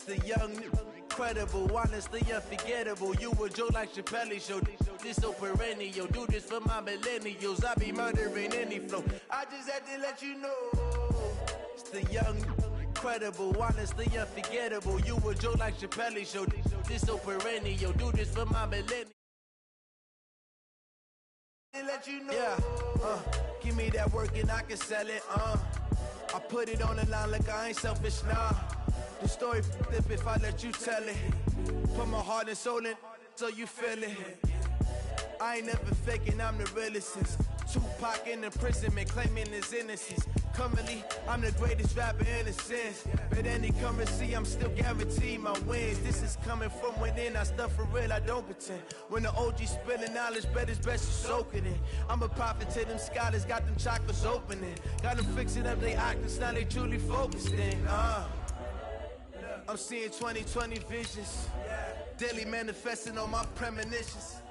The young, incredible, honestly unforgettable. You a joke like Chappelle Show. This so perennial. Do this for my millennials. I be murdering any flow. I just had to let you know. It's the young, incredible, honestly unforgettable. You a joke like Chappelle Show. This so perennial. Do this for my millennials. Let you know. Yeah, give me that work and I can sell it. I put it on the line like I ain't selfish, nah. The story flip if I let you tell it. Put my heart and soul in so you feel it. I ain't never faking, I'm the realest since Tupac in imprisonment, claiming his innocence. Currently, I'm the greatest rapper in a sense. But any currency, I'm still guaranteed my wins. This is coming from within, I stuff for real, I don't pretend. When the OG spilling knowledge, bet it's best you soak it in. I'm a prophet to them scholars, got them chakras opening. Got them fixing up they actors, now they truly focused in. I'm seeing 2020 visions. Daily manifesting on my premonitions.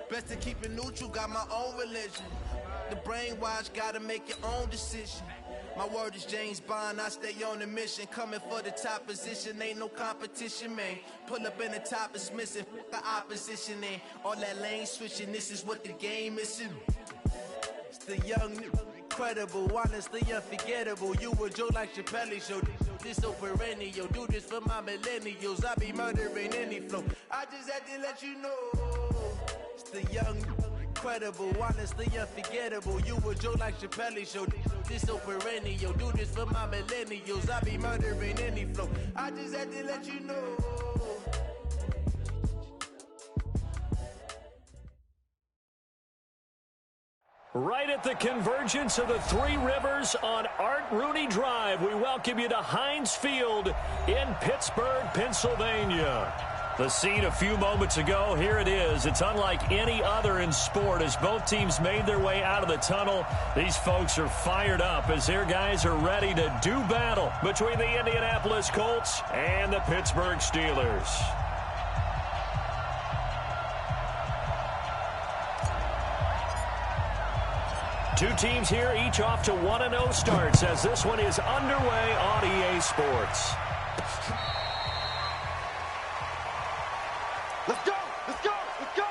Best to keep it neutral, got my own religion. The brainwash, gotta make your own decision. My word is James Bond, I stay on a mission. Coming for the top position, ain't no competition, man. Pull up in the top is missing, fuck the opposition, and all that lane switching, this is what the game is. It's the young, incredible, honestly unforgettable. You a joke like Chappelle Show. This so perennial. Do this for my millennials. I be murdering any flow. I just had to let you know. It's the young, incredible, honestly unforgettable. You a joke like Chappelle Show. This so perennial. Do this for my millennials. I be murdering any flow. I just had to let you know. Right at the convergence of the Three Rivers on Art Rooney Drive, we welcome you to Heinz Field in Pittsburgh, Pennsylvania. The scene a few moments ago, here it is. It's unlike any other in sport as both teams made their way out of the tunnel. These folks are fired up as their guys are ready to do battle between the Indianapolis Colts and the Pittsburgh Steelers. Two teams here, each off to 1-0 starts as this one is underway on EA Sports. Let's go! Let's go! Let's go!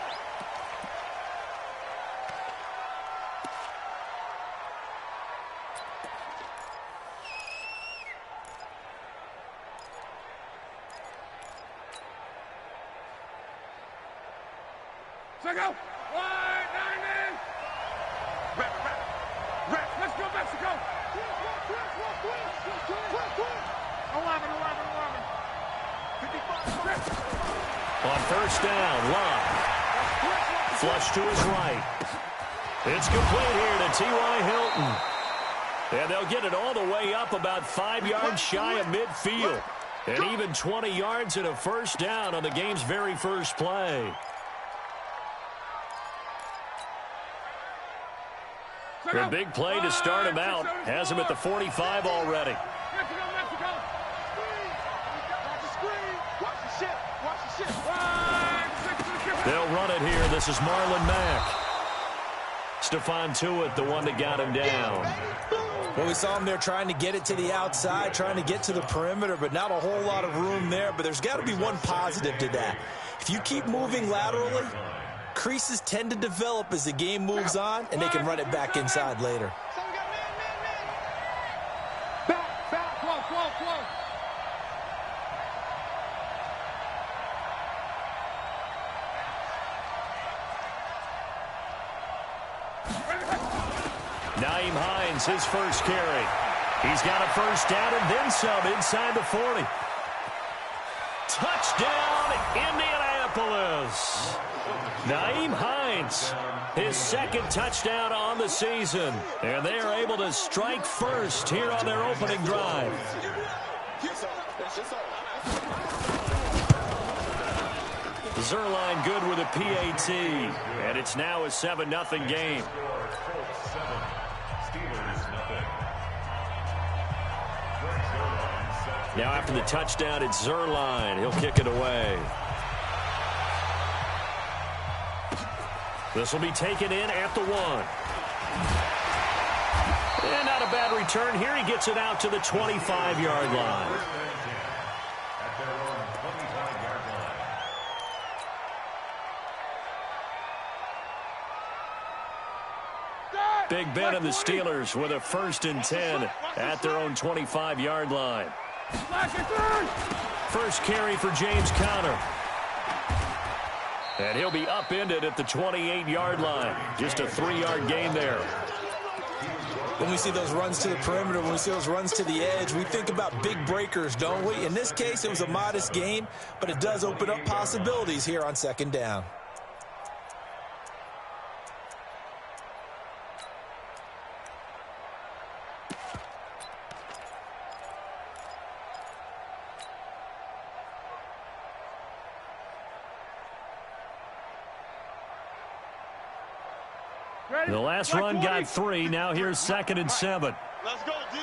Let's go! Let's go, Mexico! 11. 55. On first down, Love. Flush to his right. It's complete here to T.Y. Hilton. And they'll get it all the way up about 5 yards shy of midfield. And even 20 yards and a first down on the game's very first play. A big play to start him out. Has him at the 45 already. Mexico! Watch the shit! Watch the shit! They'll run it here. This is Marlon Mack. Stephon Tuitt, the one that got him down. Well, we saw him there trying to get it to the outside, trying to get to the perimeter, but not a whole lot of room there. But there's got to be one positive to that. If you keep moving laterally, creases tend to develop as the game moves on, and they can run it back inside later. Back, flow. Naeem Hines, his first carry. He's got a first down and then some inside the 40. Touchdown, Indianapolis. Naeem Hines, his second touchdown on the season. And they are able to strike first here on their opening drive. Zerline good with a PAT. And it's now a 7-0 game. Now after the touchdown, it's Zerline. He'll kick it away. This will be taken in at the 1. And not a bad return here. He gets it out to the 25-yard line. Big Ben and the Steelers with a 1st and 10 at their own 25-yard line. First carry for James Conner. And he'll be upended at the 28-yard line. Just a 3-yard gain there. When we see those runs to the perimeter, when we see those runs to the edge, we think about big breakers, don't we? In this case, it was a modest gain, but it does open up possibilities here on 2nd down. The last run got 3. Now here's 2nd and 7. Let's go, D.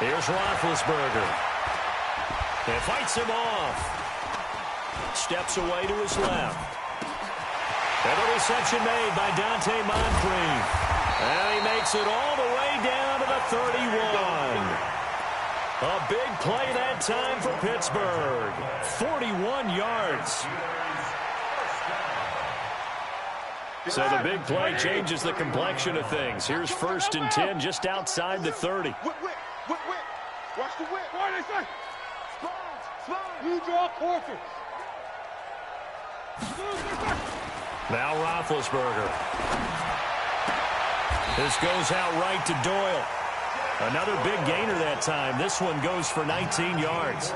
Here's Roethlisberger. And fights him off. Steps away to his left. And the reception made by Dante Moncrief. And he makes it all the way down to the 31. A big play that time for Pittsburgh. 41 yards. So the big play changes the complexion of things. Here's 1st and 10 just outside the 30. Whip. Watch the whip. Slide. You draw quarters. Now Roethlisberger. This goes out right to Doyle. Another big gainer that time. This one goes for 19 yards.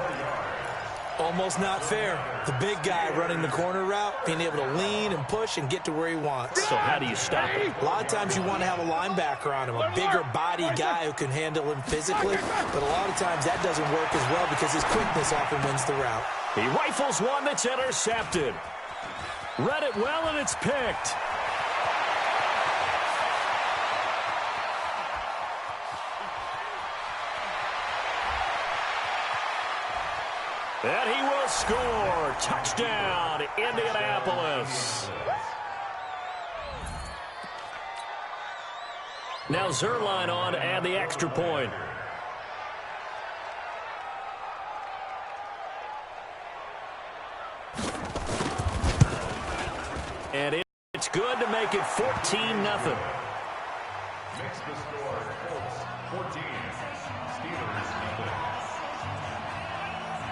Almost not fair. The big guy running the corner route, being able to lean and push and get to where he wants. So how do you stop it? A lot of times you want to have a linebacker on him, a bigger body guy who can handle him physically, but a lot of times that doesn't work as well because his quickness often wins the route. He rifles one that's intercepted. Read it well, and it's picked. And he will score. Touchdown, Indianapolis. Now Zerline on to add the extra point. And it's good to make it 14-0. Makes the score. Colts 14. Steelers 0.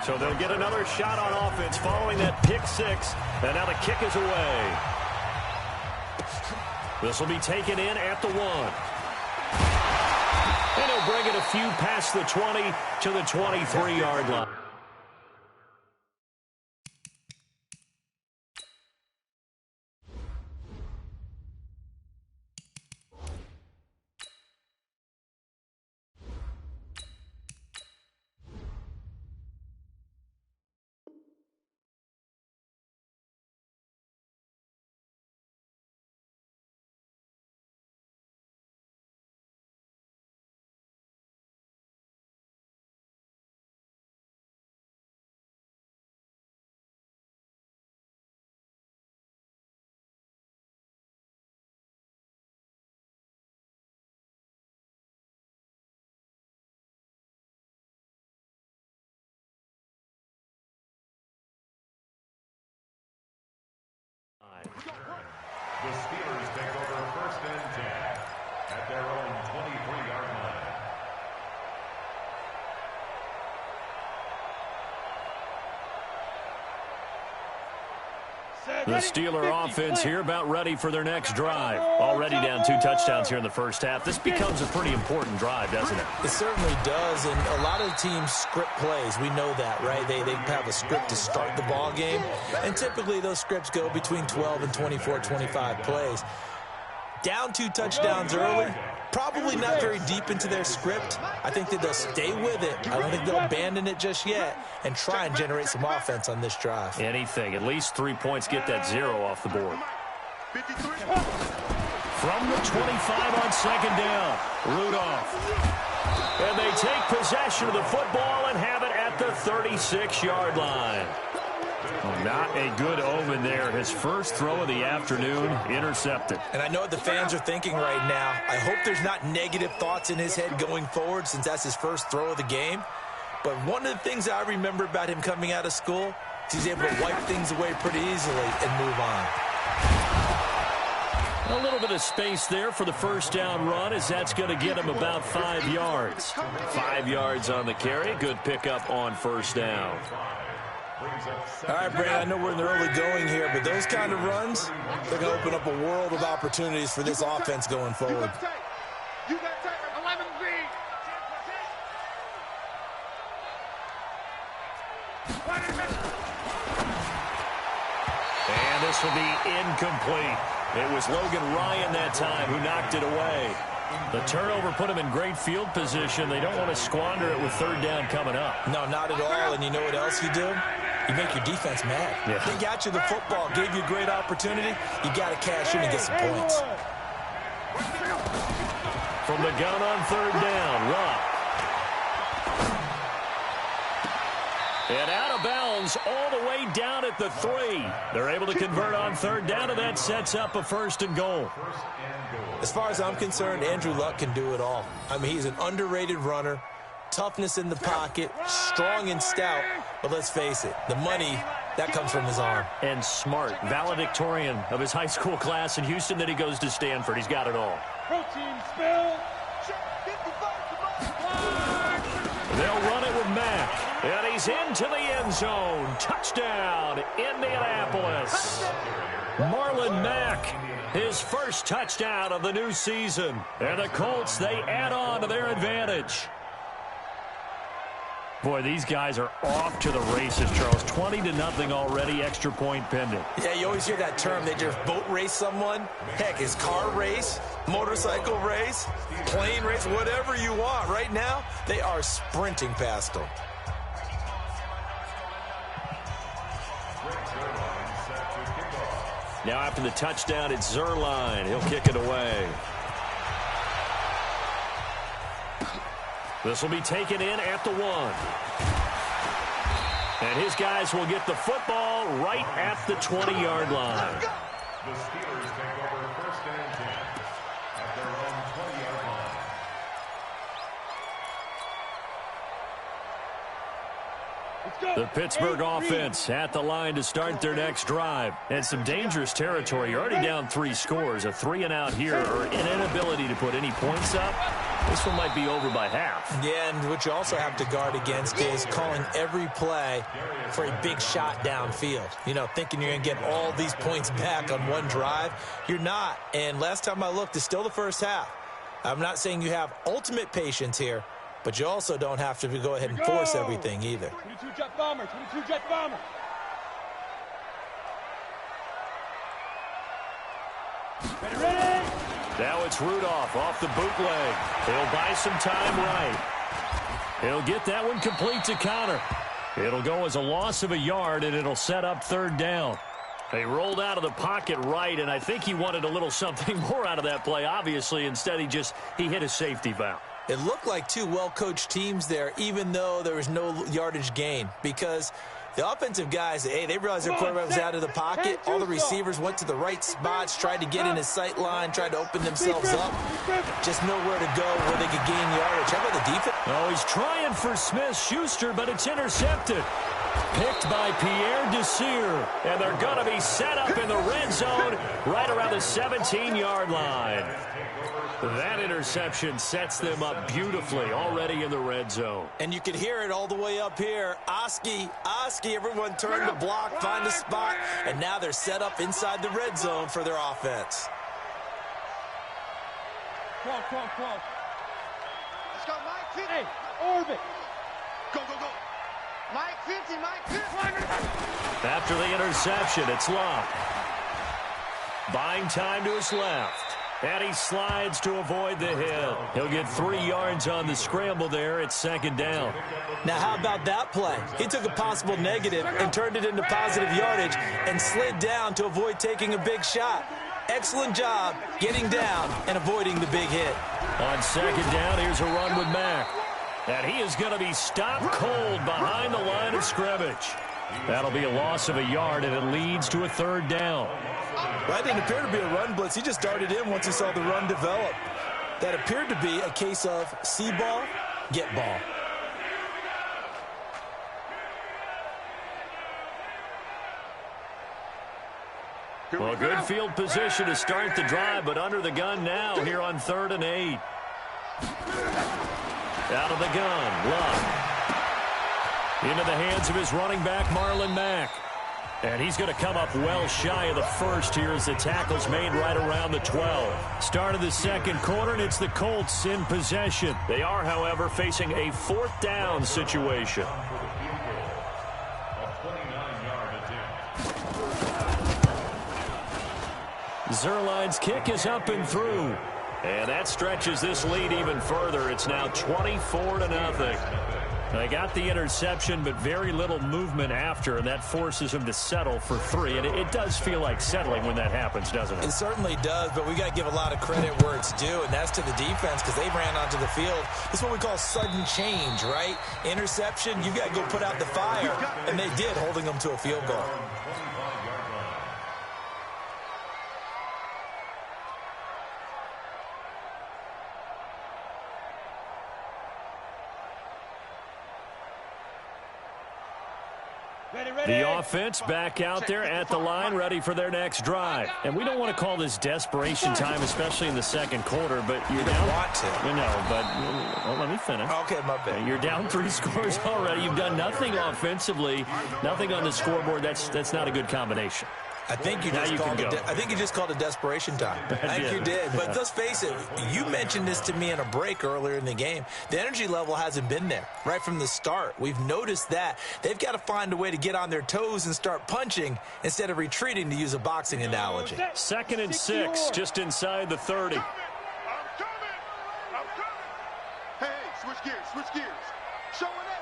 So they'll get another shot on offense following that pick 6. And now the kick is away. This will be taken in at the 1. And he'll bring it a few past the 20 to the 23-yard line. The Steelers take over 1st and 10 at their own 23-yard line. The Steeler offense here about ready for their next drive. Already down 2 touchdowns here in the first half. This becomes a pretty important drive, doesn't it? It certainly does, and a lot of teams script plays. We know that, right? They have a script to start the ball game, and typically those scripts go between 12 and 24, 25 plays. Down 2 touchdowns early, probably not very deep into their script. I think that they'll stay with it. I don't think they'll abandon it just yet and try and generate some offense on this drive. Anything. At least 3 points, get that 0 off the board. From the 25 on 2nd down, Rudolph. And they take possession of the football and have it at the 36-yard line. Not a good omen there. His first throw of the afternoon intercepted. And I know what the fans are thinking right now. I hope there's not negative thoughts in his head going forward since that's his first throw of the game. But one of the things I remember about him coming out of school is he's able to wipe things away pretty easily and move on. A little bit of space there for the first down run, as that's going to get him about 5 yards. 5 yards on the carry. Good pickup on first down. All right, Brandon, I know we're in the early going here, but those kind of runs, they're going to open up a world of opportunities for this offense going forward. You got take 11Z. And this will be incomplete. It was Logan Ryan that time who knocked it away. The turnover put him in great field position. They don't want to squander it with third down coming up. No, not at all. And you know what else you do? You make your defense mad. Yeah. They got you the football, gave you a great opportunity. You got to cash in and get some points. From the gun on third down, Rupp. And out of bounds all the way down at the 3. They're able to convert on third down, and that sets up a 1st and goal. As far as I'm concerned, Andrew Luck can do it all. I mean, he's an underrated runner, toughness in the pocket, strong and stout. But let's face it, the money, that comes from his arm. And smart, valedictorian of his high school class in Houston. Then he goes to Stanford. He's got it all. Protein spill. They'll run it with Mack. And he's into the end zone. Touchdown, Indianapolis. Marlon Mack, his first touchdown of the new season. And the Colts, they add on to their advantage. Boy, these guys are off to the races, Charles. 20-0 already, extra point pending. Yeah, you always hear that term. They just boat race someone. Heck, it's car race, motorcycle race, plane race, whatever you want. Right now, they are sprinting past them. Now after the touchdown, it's Zuerlein. He'll kick it away. This will be taken in at the 1. And his guys will get the football right at the 20-yard line. The Steelers take over 1st and 10 at their own 20-yard line. The Pittsburgh offense at the line to start their next drive. And some dangerous territory. You're already down 3 scores. A 3-and-out here, or an inability to put any points up. This one might be over by half. Yeah, and what you also have to guard against is calling every play for a big shot downfield. You know, thinking you're going to get all these points back on one drive. You're not. And last time I looked, it's still the first half. I'm not saying you have ultimate patience here, but you also don't have to go ahead and force everything either. 22 jet bomber, 22 jet bomber. Ready? Now it's Rudolph off the bootleg. He'll buy some time right. He'll get that one complete to Connor. It'll go as a loss of a yard, and it'll set up third down. They rolled out of the pocket right, and I think he wanted a little something more out of that play, obviously. Instead, he hit a safety valve. It looked like 2 well-coached teams there, even though there was no yardage gain, because the offensive guys, hey, they realized their quarterback was out of the pocket. All the receivers went to the right spots, tried to get in his sight line, tried to open themselves up. Just nowhere to go where they could gain yardage. How about the defense? Oh, he's trying for Smith-Schuster, but it's intercepted. Picked by Pierre Desir, and they're going to be set up in the red zone right around the 17-yard line. That interception sets them up beautifully already in the red zone. And you can hear it all the way up here. Oski, everyone turned to block, find a spot, and now they're set up inside the red zone for their offense. 12. Let's go, Mike 50. Hey, orbit. Go. Mike 50, Mike 50. After the interception, it's Locke. Buying time to his left. And he slides to avoid the hit. He'll get 3 yards on the scramble there. It's second down. Now, how about that play? He took a possible negative and turned it into positive yardage and slid down to avoid taking a big shot. Excellent job getting down and avoiding the big hit. On second down, here's a run with Mack. And he is going to be stopped cold behind the line of scrimmage. That'll be a loss of a yard, and it leads to a third down. That didn't appear to be a run blitz. He just darted in once he saw the run develop. That appeared to be a case of see ball, get ball. Well, good field position to start the drive, but under the gun now here on 3rd and 8. Out of the gun, Luck. Into the hands of his running back, Marlon Mack. And he's going to come up well shy of the first here as the tackle's made right around the 12. Start of the second quarter, and it's the Colts in possession. They are, however, facing a 4th down situation. Zuerlein's kick is up and through. And that stretches this lead even further. It's now 24-0. They got the interception, but very little movement after, and that forces them to settle for 3. And it does feel like settling when that happens, doesn't it? It certainly does, but we got to give a lot of credit where it's due, and that's to the defense because they ran onto the field. This is what we call sudden change, right? Interception, you got to go put out the fire, and they did, holding them to a field goal. The offense back out there at the line, ready for their next drive. And we don't want to call this desperation time, especially in the second quarter, but you're down. Want to. No, but well, let me finish. Okay, my bad. You're down 3 scores already. You've done nothing offensively, nothing on the scoreboard. That's not a good combination. I think you just called it desperation time. I think you did. But let's face it, you mentioned this to me in a break earlier in the game. The energy level hasn't been there right from the start. We've noticed that. They've got to find a way to get on their toes and start punching instead of retreating, to use a boxing analogy. 2nd and 6, just inside the 30. I'm coming. Hey, switch gears. Showing it.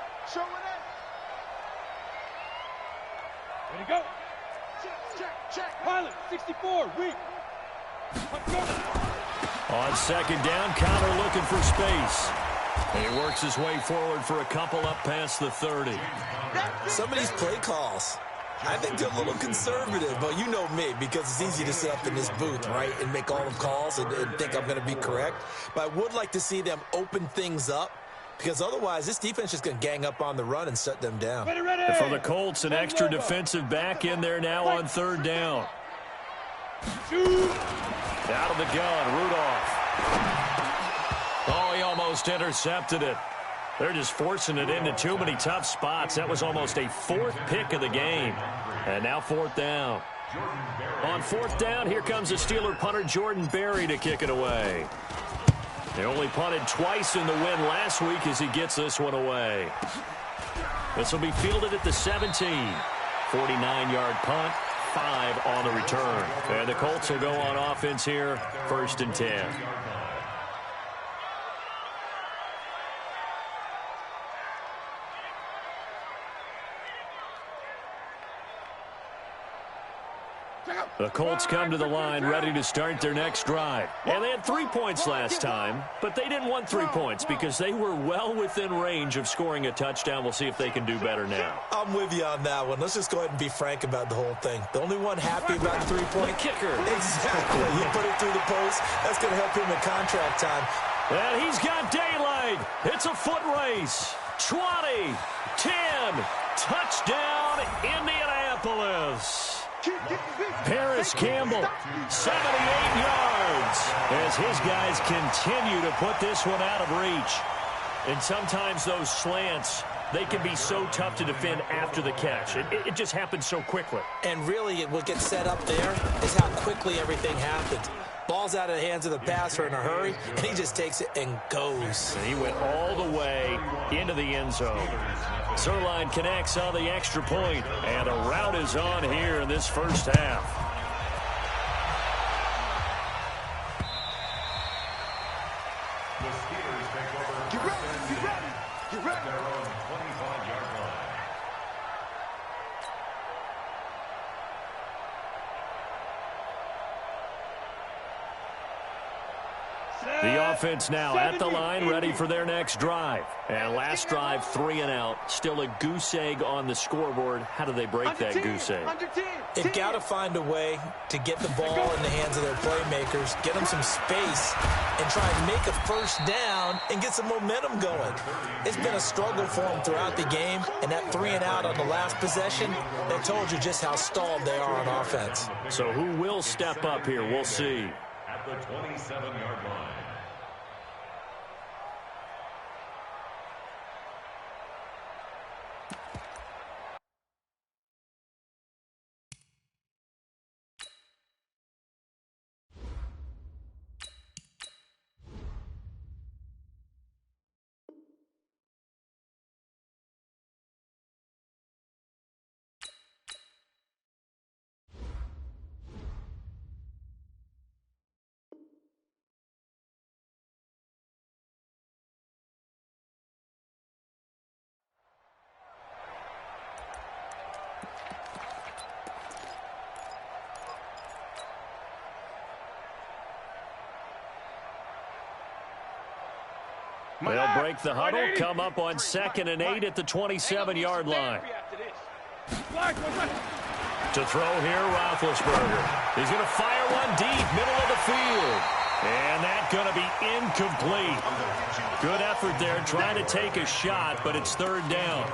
Ready to go. Check. Pilot, 64, weak. On 2nd down, Connor looking for space. He works his way forward for a couple up past the 30. Some of these play calls, I think they're a little conservative, but you know me, because it's easy to sit up in this booth, right, and make all the calls and think I'm going to be correct. But I would like to see them open things up, because otherwise this defense is going to gang up on the run and shut them down. Ready. For the Colts, an extra defensive back in there now on 3rd down. Out of the gun, Rudolph. Oh, he almost intercepted it. They're just forcing it into too many tough spots. That was almost a 4th pick of the game. And now 4th down. On 4th down, here comes the Steeler punter Jordan Berry to kick it away. They only punted twice in the win last week as he gets this one away. This will be fielded at the 17. 49-yard punt, 5 on the return. And the Colts will go on offense here, 1st and 10. The Colts come to the line ready to start their next drive. And they had 3 points last time, but they didn't want 3 points because they were well within range of scoring a touchdown. We'll see if they can do better now. I'm with you on that one. Let's just go ahead and be frank about the whole thing. The only one happy about the 3-point kicker. Exactly. You put it through the post. That's going to help him in contract time. And he's got daylight. It's a foot race. 20, 10, touchdown, Indianapolis. Paris Campbell, 78 yards, as his guys continue to put this one out of reach. And sometimes those slants, they can be so tough to defend after the catch. It just happens so quickly. And really, what gets set up there is how quickly everything happens. Ball's out of the hands of the passer in a hurry, and he just takes it and goes. And he went all the way into the end zone. Zuerlein connects on the extra point, and a rout is on here in this first half. The Steelers take over. Get ready. At their own 25-yard line. The offense now at the line, ready for their next drive. And last drive, 3 and out. Still a goose egg on the scoreboard. How do they break that goose egg? They've got to find a way to get the ball in the hands of their playmakers, get them some space, and try and make a first down and get some momentum going. It's been a struggle for them throughout the game, and that 3 and out on the last possession, that told you just how stalled they are on offense. So who will step up here? We'll see. At the 27-yard line. They'll break the huddle, come up on 2nd and 8 at the 27-yard line. To throw here, Roethlisberger. He's going to fire one deep, middle of the field. And that's going to be incomplete. Good effort there, trying to take a shot, but it's 3rd down.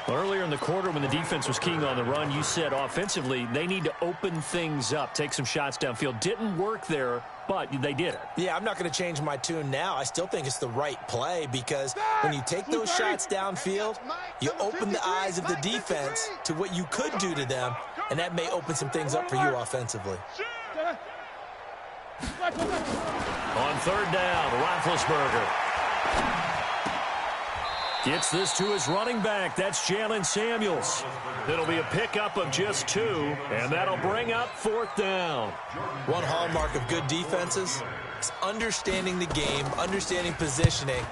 Earlier in the quarter when the defense was keying on the run, you said offensively they need to open things up, take some shots downfield. Didn't work there, but they did it. Yeah, I'm not going to change my tune now. I still think it's the right play because when you take those shots downfield, you open the eyes of the defense to what you could do to them, and that may open some things up for you offensively. On 3rd down, Roethlisberger gets this to his running back. That's Jalen Samuels. It'll be a pickup of just 2, and that'll bring up 4th down. One hallmark of good defenses is understanding the game, understanding positioning,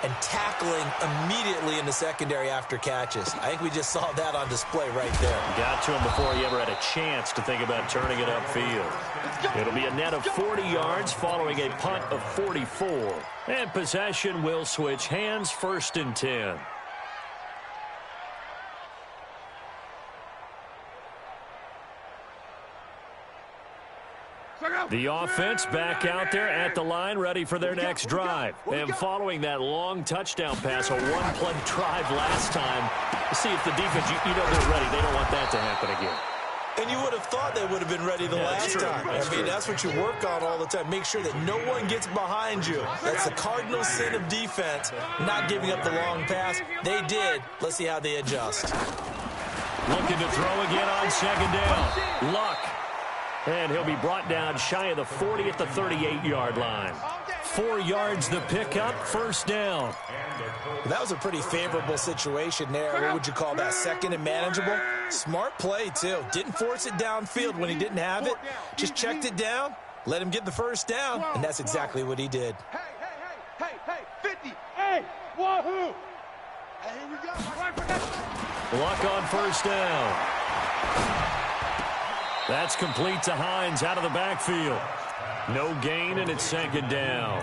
and tackling immediately in the secondary after catches. I think we just saw that on display right there. Got to him before he ever had a chance to think about turning it upfield. It'll be a net of 40 yards following a punt of 44. And possession will switch hands, 1st and 10. The offense back out there at the line, ready for their next drive. And following that long touchdown pass, a one-play drive last time, see if the defense, you know they're ready. They don't want that to happen again. And you would have thought they would have been ready the last time. That's what you work on all the time. Make sure that no one gets behind you. That's the cardinal sin of defense, not giving up the long pass. They did. Let's see how they adjust. Looking to throw again on 2nd down. Luck. And he'll be brought down shy of the 40 at the 38-yard line. 4 yards the pickup, 1st down. That was a pretty favorable situation there. What would you call that? 2nd and manageable? Smart play, too. Didn't force it downfield when he didn't have it. Just checked it down, let him get the 1st down, and that's exactly what he did. Hey, 50. Hey, wahoo! Hey, here we go. Luck on 1st down. That's complete to Hines out of the backfield. No gain, and it's 2nd down.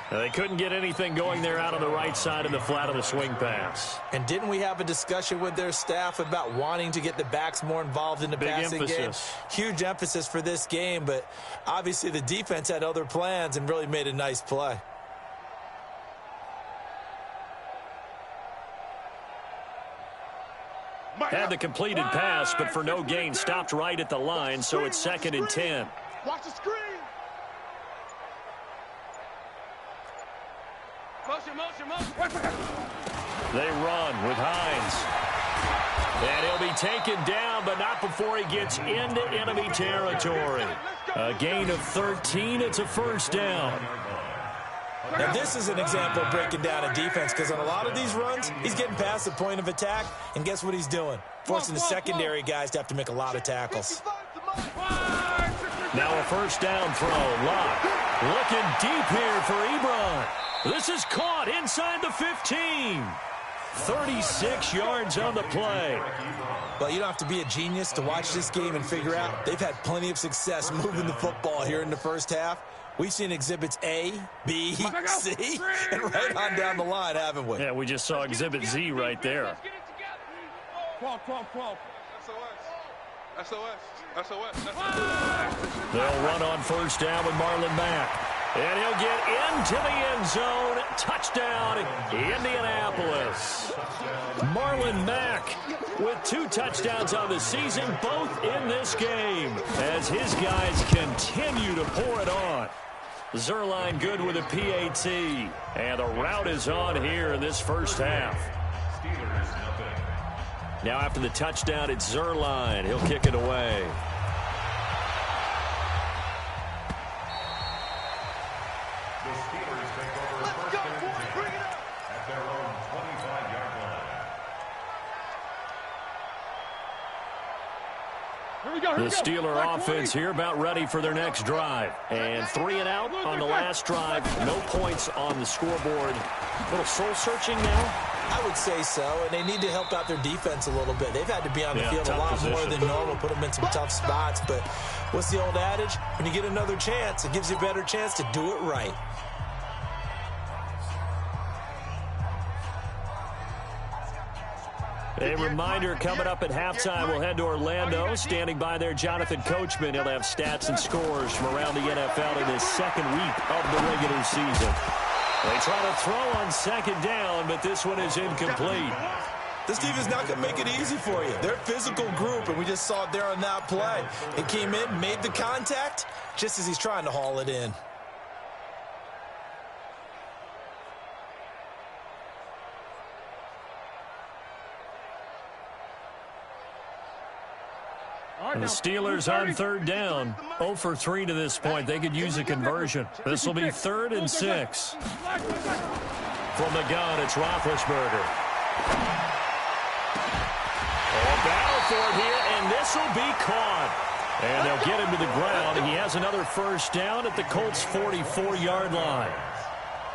They couldn't get anything going there out on the right side of the flat of the swing pass. And didn't we have a discussion with their staff about wanting to get the backs more involved in the passing game? Huge emphasis for this game, but obviously the defense had other plans and really made a nice play. Had the completed pass, but for no gain, stopped right at the line, so it's 2nd and 10. Watch the screen. Motion. They run with Hines. And he'll be taken down, but not before he gets into enemy territory. A gain of 13. It's a 1st down. Now, this is an example of breaking down a defense because on a lot of these runs, he's getting past the point of attack, and guess what he's doing? Forcing the secondary guys to have to make a lot of tackles. Now a 1st down throw. Lock looking deep here for Ebron. This is caught inside the 15. 36 yards on the play. Well, you don't have to be a genius to watch this game and figure out they've had plenty of success moving the football here in the 1st half. We've seen exhibits A, B, C, and right on down the line, haven't we? Yeah, we just saw exhibit Z right there. 12. SOS. They'll run on first down with Marlon Mack. And he'll get into the end zone. Touchdown, Indianapolis. Marlon Mack with 2 touchdowns on the season, both in this game, as his guys continue to pour it on. Zuerlein good with a PAT. And the route is on here in this first half. Now after the touchdown, it's Zuerlein. He'll kick it away. The Steelers take over first and 10 at their own 25-yard line. The Steeler offense here about ready for their next drive. And 3 and out on the last drive. No points on the scoreboard. A little soul-searching now. I would say so, and they need to help out their defense a little bit. They've had to be on the field a lot more than normal, put them in some tough spots. But what's the old adage? When you get another chance, it gives you a better chance to do it right. A reminder, coming up at halftime, we'll head to Orlando. Standing by there, Jonathan Coachman. He'll have stats and scores from around the NFL in his second week of the regular season. They try to throw on second down, but this one is incomplete. This defense is not going to make it easy for you. They're a physical group, and we just saw it there on that play. It came in, made the contact, just as he's trying to haul it in. And the Steelers on third down. 0 for 3 to this point. They could use a conversion. This will be 3rd and 6. From the gun, it's Roethlisberger. Battle for it here, and this will be caught. And they'll get him to the ground. He has another first down at the Colts' 44-yard line.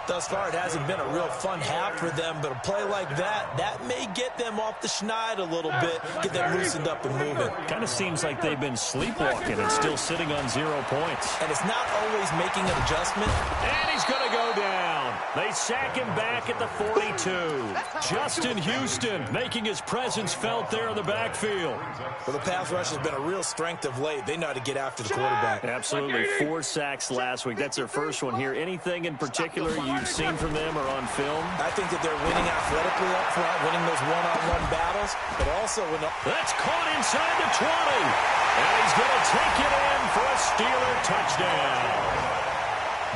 Thus far, it hasn't been a real fun half for them, but a play like that may get them off the schneid a little bit, get them loosened up and moving. Kind of seems like they've been sleepwalking and still sitting on 0 points. And it's not always making an adjustment. And he's going to go down. They sack him back at the 42. Justin Houston making his presence felt there in the backfield. Well, the pass rush has been a real strength of late. They know how to get after the quarterback. Absolutely. 4 sacks last week. That's their first one here. Anything in particular you've seen from them or on film? I think that they're winning athletically up front, winning those one-on-one battles, but also when that's caught inside the 20. And he's going to take it in for a Steeler touchdown.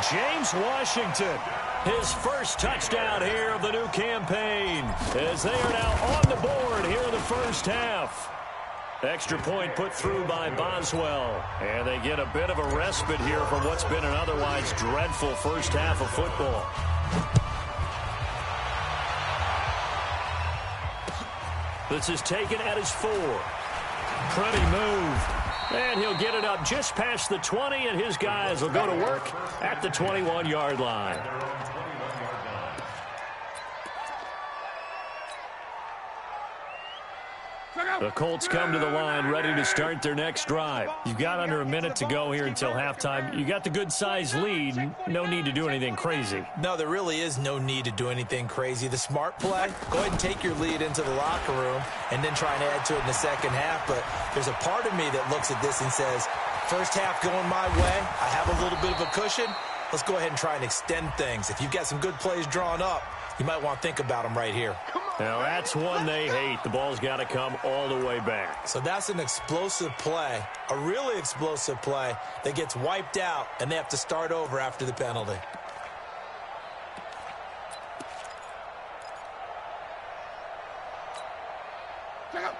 James Washington, his first touchdown here of the new campaign, as they are now on the board here in the first half. Extra point put through by Boswell. And they get a bit of a respite here from what's been an otherwise dreadful first half of football. This is taken at his 4. Pretty move. And he'll get it up just past the 20, and his guys will go to work at the 21-yard line. The Colts come to the line ready to start their next drive. You've got under a minute to go here until halftime. You got the good-sized lead. No need to do anything crazy. No, there really is no need to do anything crazy. The smart play, go ahead and take your lead into the locker room and then try and add to it in the second half. But there's a part of me that looks at this and says, first half going my way, I have a little bit of a cushion. Let's go ahead and try and extend things. If you've got some good plays drawn up, you might want to think about them right here. Now, that's one they hate. The ball's got to come all the way back. So that's an explosive play, a really explosive play that gets wiped out, and they have to start over after the penalty.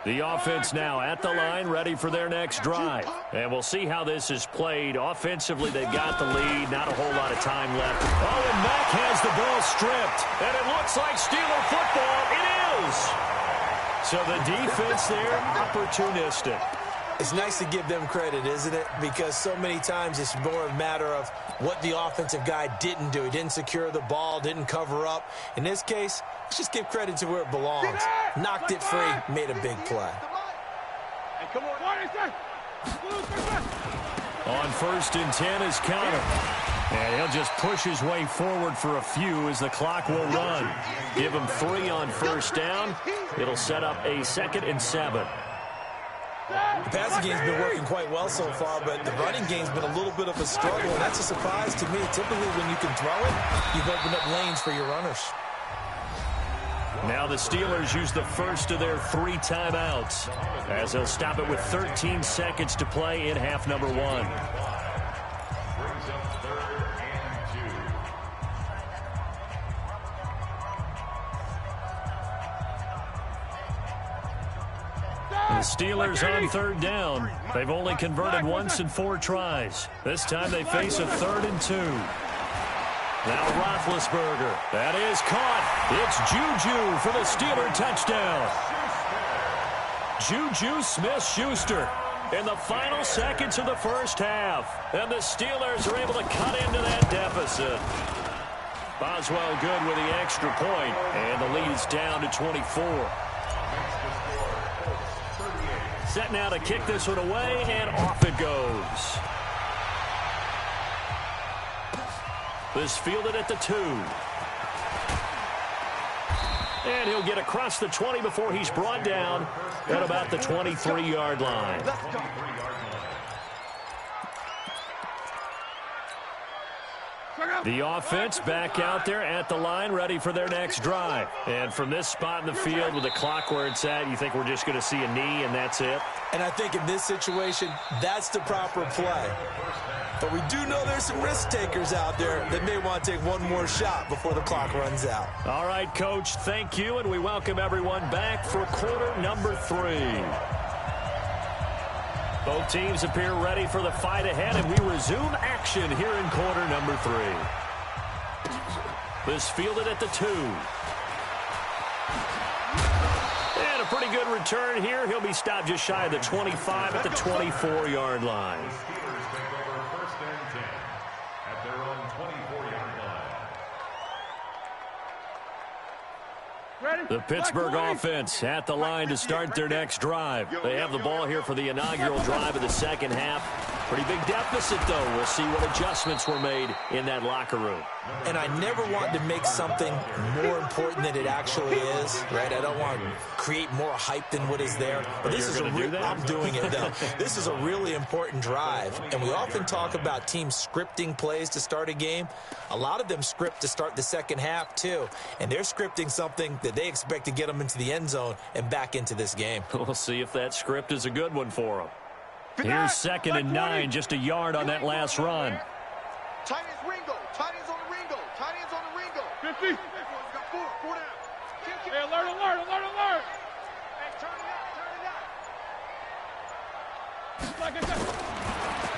The offense now at the line, ready for their next drive. And we'll see how this is played. Offensively, they've got the lead. Not a whole lot of time left. Oh, and Mack has the ball stripped. And it looks like Steeler football. It is. So the defense there, opportunistic. It's nice to give them credit, isn't it? Because so many times it's more a matter of what the offensive guy didn't do. He didn't secure the ball, didn't cover up. In this case, let's just give credit to where it belongs. Knocked it free, made a big play. On 1st and 10 is Connor. And he'll just push his way forward for a few as the clock will run. Give him 3 on 1st down. It'll set up a 2nd and 7. The passing game's been working quite well so far, but the running game's been a little bit of a struggle, and that's a surprise to me. Typically, when you can throw it, you've opened up lanes for your runners. Now the Steelers use the first of their 3 timeouts as they'll stop it with 13 seconds to play in half number 1. Brings up 3rd and 2. The Steelers on 3rd down. They've only converted once in 4 tries. This time they face a 3rd and 2. Now Roethlisberger. That is caught. It's Juju for the Steeler touchdown. Juju Smith-Schuster in the final seconds of the first half. And the Steelers are able to cut into that deficit. Boswell good with the extra point, and the lead is down to 24. Set now to kick this one away, and off it goes. This fielded at the 2. And he'll get across the 20 before he's brought down at about the 23-yard line. The offense back out there at the line, ready for their next drive. And from this spot in the field with the clock where it's at, you think we're just going to see a knee and that's it? And I think in this situation, that's the proper play. But we do know there's some risk takers out there that may want to take one more shot before the clock runs out. All right, Coach, thank you, and we welcome everyone back for quarter number 3. Both teams appear ready for the fight ahead, and we resume action here in quarter number 3. This fielded at the 2. And a pretty good return here. He'll be stopped just shy of the 25 at the 24-yard line. The Steelers take over 1st and 10 at their own 24-yard line. The Pittsburgh offense at the line to start their next drive. They have the ball here for the inaugural drive of the second half. Pretty big deficit, though. We'll see what adjustments were made in that locker room. And I never want to make something more important than it actually is, right? I don't want to create more hype than what is there. But this is I'm doing it, though. This is a really important drive. And we often talk about teams scripting plays to start a game. A lot of them script to start the second half, too. And they're scripting something that they expect to get them into the end zone and back into this game. We'll see if that script is a good one for them. Here's 2nd and 9, just a yard on that last run. Tight ends Ringo. Tight ends on the Ringo. Tight ends on the Ringo. 50. Got 4 down. Hey, alert. Hey, turn it up.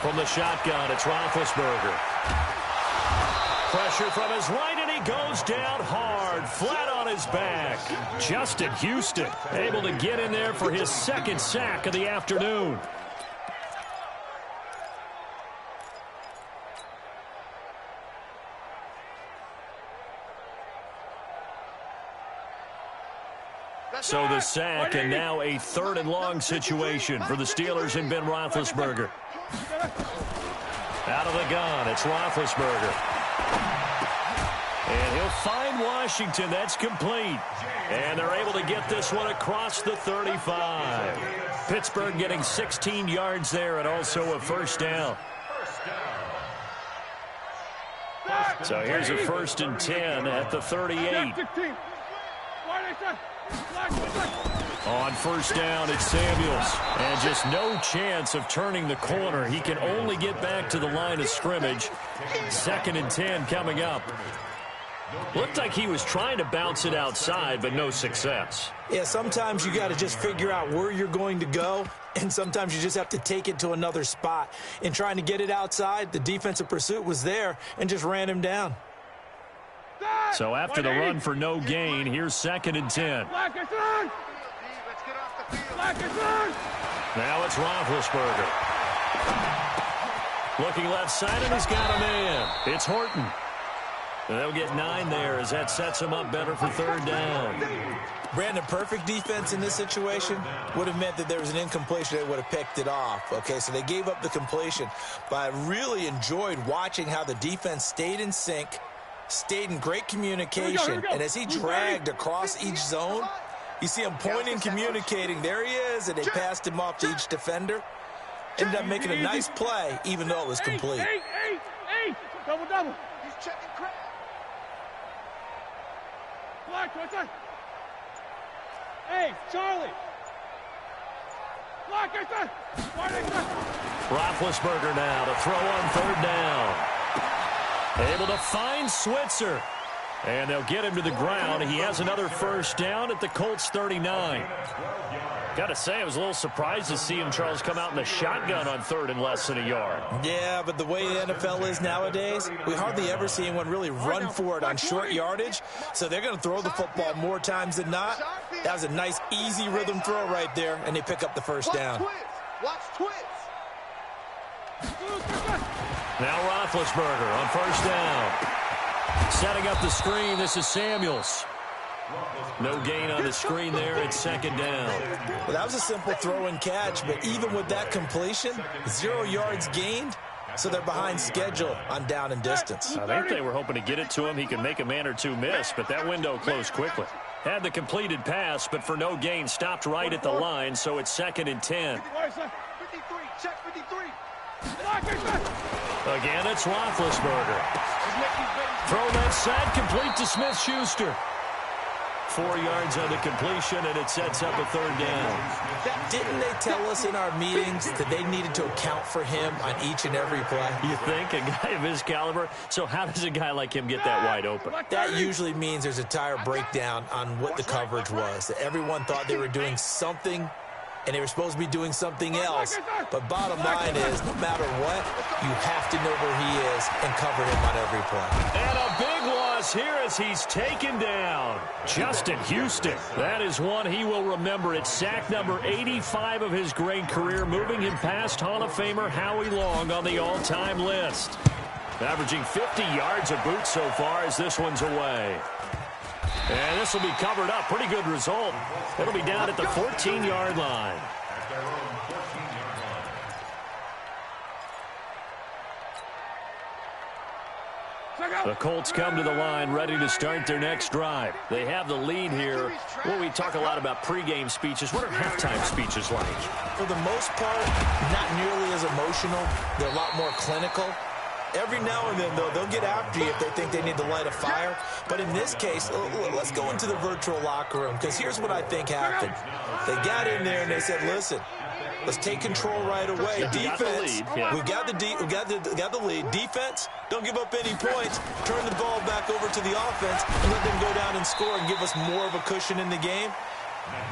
From the shotgun, it's Roethlisberger. Pressure from his right, and he goes down hard, flat on his back. Justin Houston able to get in there for his 2nd sack of the afternoon. So the sack, and now a 3rd and long situation for the Steelers and Ben Roethlisberger. Out of the gun, it's Roethlisberger. And he'll find Washington. That's complete. And they're able to get this one across the 35. Pittsburgh getting 16 yards there and also a 1st down. So here's a 1st and 10 at the 38. On 1st down, it's Samuels. And just no chance of turning the corner. He can only get back to the line of scrimmage. 2nd and 10 coming up. Looked like he was trying to bounce it outside, but no success. Yeah, sometimes you got to just figure out where you're going to go, and sometimes you just have to take it to another spot. In trying to get it outside, the defensive pursuit was there and just ran him down. So after the run for no gain, here's 2nd and 10. Now it's Roethlisberger. Looking left side, and he's got a man. It's Horton. And they'll get 9 there as that sets him up better for 3rd down. Brandon, perfect defense in this situation would have meant that there was an incompletion. They would have picked it off. Okay, so they gave up the completion. But I really enjoyed watching how the defense stayed in sync, stayed in great communication, and as he dragged across each zone, you see him pointing, communicating. There he is, and they passed him off to each defender. Ended up making a nice play, even though it was complete. Hey, double. He's checking crap. Hey, Charlie. Roethlisberger now to throw on third down. Able to find Switzer. And they'll get him to the ground. He has another first down at the Colts 39. Got to say, I was a little surprised to see him, Charles, come out in the shotgun on third and less than a yard. Yeah, but the way the NFL is nowadays, we hardly ever see anyone really run for it on short yardage. So they're going to throw the football more times than not. That was a nice, easy rhythm throw right there, and they pick up the first down. Watch twins. Now Roethlisberger on first down. Setting up the screen, this is Samuels. No gain on the screen there. It's second down. Well, that was a simple throw and catch, but even with that completion, 0 yards gained, so they're behind schedule on down and distance. I think they were hoping to get it to him. He could make a man or two miss, but that window closed quickly. Had the completed pass, but for no gain, stopped right at the line, so it's second and 10. 53, check 53. Again, it's Roethlisberger. Throw left side, complete to Smith-Schuster. 4 yards on the completion, and it sets up a third down. Didn't they tell us in our meetings that they needed to account for him on each and every play? You think? A guy of his caliber? So how does a guy like him get that wide open? That usually means there's a tire breakdown on what the coverage was. That everyone thought they were doing something, and they were supposed to be doing something else. But bottom line is, no matter what, you have to know where he is and cover him on every play. And a big loss here as he's taken down. Justin Houston. That is one he will remember. It's sack number 85 of his great career, moving him past Hall of Famer Howie Long on the all-time list. Averaging 50 yards a boot so far as this one's away. And this will be covered up. Pretty good result. It'll be down at the 14-yard line. The Colts come to the line ready to start their next drive. They have the lead here. Well, we talk a lot about pregame speeches. What are halftime speeches like? For the most part, not nearly as emotional. They're a lot more clinical. Every now and then, though, they'll get after you if they think they need to light a fire. But in this case, let's go into the virtual locker room, because here's what I think happened. They got in there and they said, listen, let's take control right away. Defense, we've got the lead. Defense, don't give up any points. Turn the ball back over to the offense and let them go down and score and give us more of a cushion in the game.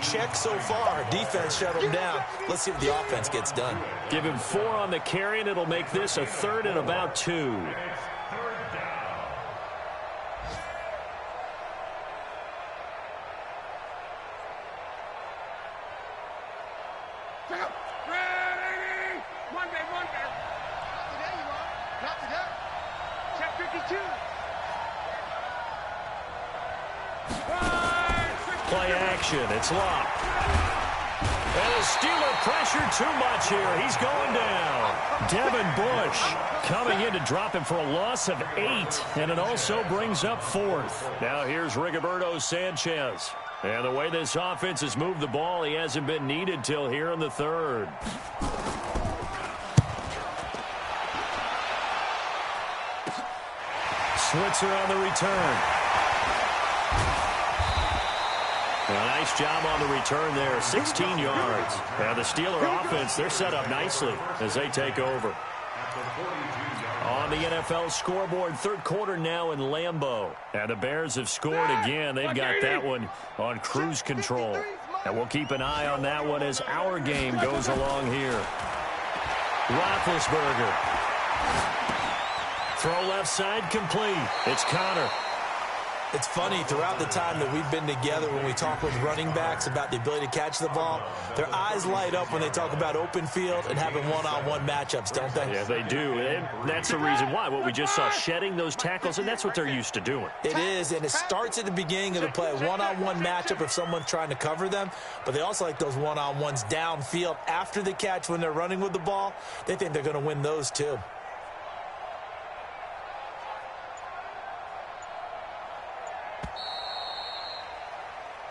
Check so far. Defense shut them down. Let's see if the offense gets done. Give him 4 on the carry, and it'll make this a third and about 2. Ready! One day. Not today, you are. Not today. Check 52. Play action. It's locked. And the Steeler pressure too much here. He's going down. Devin Bush coming in to drop him for a loss of 8. And it also brings up 4th. Now here's Rigoberto Sanchez. And the way this offense has moved the ball, he hasn't been needed till here in the 3rd. Switzer on the return. A nice job on the return there, 16 yards. And the Steeler offense, they're set up nicely as they take over. On the NFL scoreboard, 3rd quarter now in Lambeau. And the Bears have scored again. They've got that one on cruise control. And we'll keep an eye on that one as our game goes along here. Roethlisberger. Throw left side complete. It's Connor. It's funny, throughout the time that we've been together, when we talk with running backs about the ability to catch the ball, their eyes light up when they talk about open field and having one-on-one matchups, don't they? Yeah, they do. And that's the reason why. What we just saw, shedding those tackles, and that's what they're used to doing. It is, and it starts at the beginning of the play. One-on-one matchup if someone's trying to cover them, but they also like those one-on-ones downfield after the catch when they're running with the ball. They think they're going to win those too.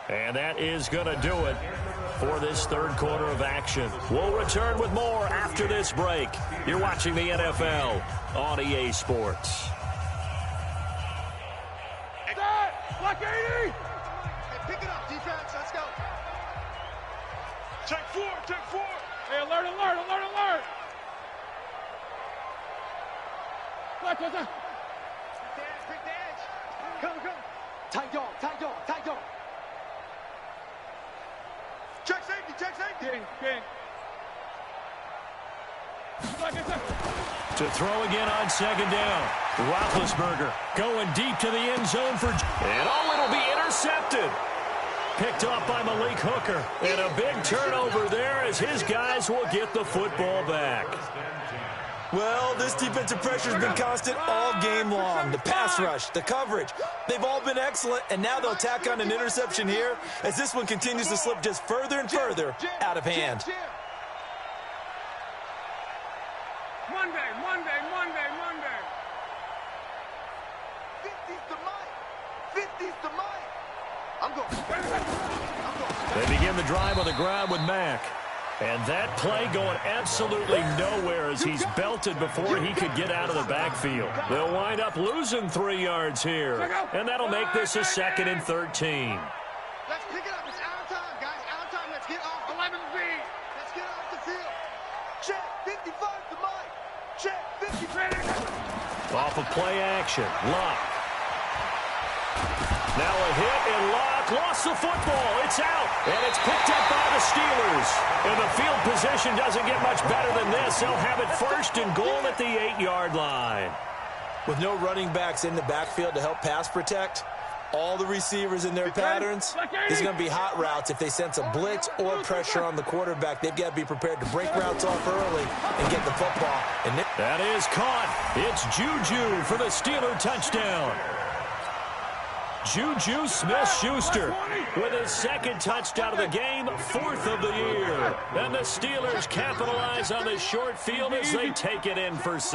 And that is going to do it for this third quarter of action. We'll return with more after this break. You're watching the NFL on EA Sports. Block 80! Hey, pick it up, defense. Let's go. Check four, check four. Hey, alert, alert, alert, alert. Black, what's up? Pick the edge. Come, come. Tight dog, tight dog, tight dog. Check safety, check safety. King. To throw again on second down. Roethlisberger going deep to the end zone for... And it'll be intercepted. Picked off by Malik Hooker. And a big turnover there as his guys will get the football back. Well, this defensive pressure has been constant all game long. The pass rush, the coverage, they've all been excellent, and now they'll tack on an interception here as this one continues to slip just further and further out of hand. Monday. 50's to Mike. 50's to Mike. I'm going. They begin the drive on the ground with Mack. And that play going absolutely nowhere as he's belted before he could get out of the backfield. They'll wind up losing 3 yards here. And that'll make this a 2nd and 13. Let's pick it up. It's out of time, guys. Out of time. Let's get off 11 feet. Let's get off the field. Check 55 to Mike. Check 55. Off of play action. Lock. Now a hit, and Locke lost the football. It's out, and it's picked up by the Steelers. And the field position doesn't get much better than this. They'll have it 1st and goal at the 8-yard line. With no running backs in the backfield to help pass protect, all the receivers in their patterns, these are going to be hot routes. If they sense a blitz or pressure on the quarterback, they've got to be prepared to break routes off early and get the football. And that is caught. It's Juju for the Steeler touchdown. Juju Smith-Schuster with his 2nd touchdown of the game, 4th of the year. And the Steelers capitalize on the short field as they take it in for 6.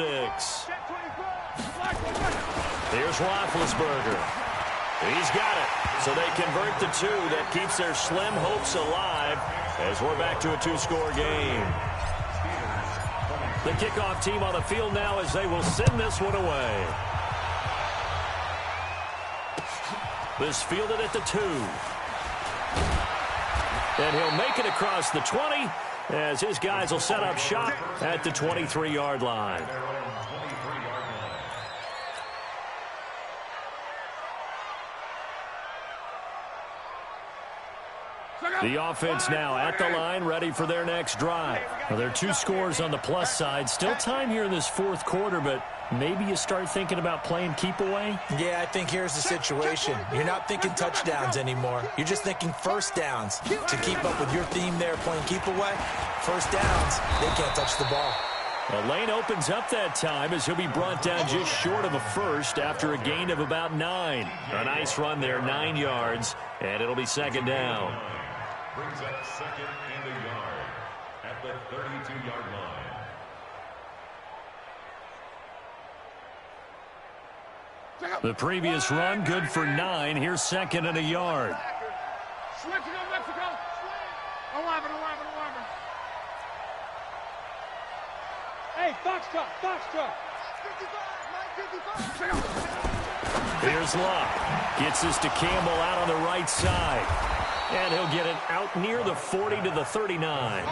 Here's Roethlisberger. He's got it. So they convert the 2. That keeps their slim hopes alive as we're back to a 2-score game. The kickoff team on the field now as they will send this one away. This fielded at the 2. And he'll make it across the 20 as his guys will set up shop at the 23-yard line. The offense now at the line, ready for their next drive. Well, there are 2 scores on the plus side. Still time here in this 4th quarter, but maybe you start thinking about playing keep away? Yeah, I think here's the situation. You're not thinking touchdowns anymore. You're just thinking 1st downs. To keep up with your theme there, playing keep away, 1st downs, they can't touch the ball. The lane opens up that time as he'll be brought down just short of a 1st after a gain of about 9. A nice run there, 9 yards, and it'll be 2nd down. Brings up 2nd and a yard at the 32-yard line. The previous run, good for 9. Here's 2nd and a yard. Mexico. 11. Hey, box truck. Here's Luck. Gets this to Campbell out on the right side. And he'll get it out near the 40 to the 39.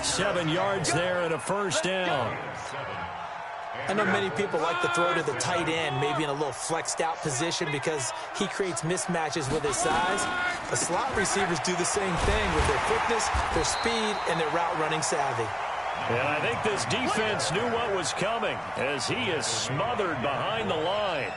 7 yards there and a 1st down. I know many people like to throw to the tight end, maybe in a little flexed out position because he creates mismatches with his size. The slot receivers do the same thing with their quickness, their speed, and their route running savvy. And I think this defense knew what was coming as he is smothered behind the line.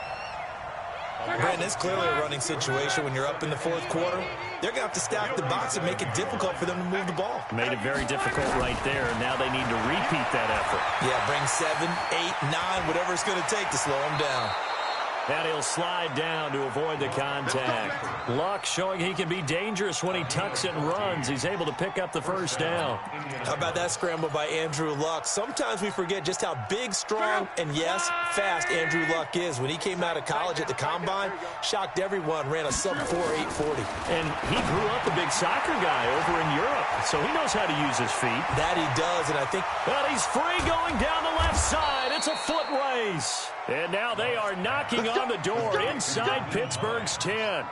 Brandon, it's clearly a running situation when you're up in the fourth quarter. They're going to have to stack the box and make it difficult for them to move the ball. Made it very difficult right there. Now they need to repeat that effort. Yeah, bring 7, 8, 9, whatever it's going to take to slow them down. And he'll slide down to avoid the contact. Luck showing he can be dangerous when he tucks it and runs. He's able to pick up the first down. How about that scramble by Andrew Luck? Sometimes we forget just how big, strong, and, yes, fast Andrew Luck is. When he came out of college at the Combine, shocked everyone, ran a sub-4 840. And he grew up a big soccer guy over in Europe, so he knows how to use his feet. That he does, and I think... Well, he's free going down the left side. It's a foot race. And now they are knocking on the door inside Pittsburgh's 10.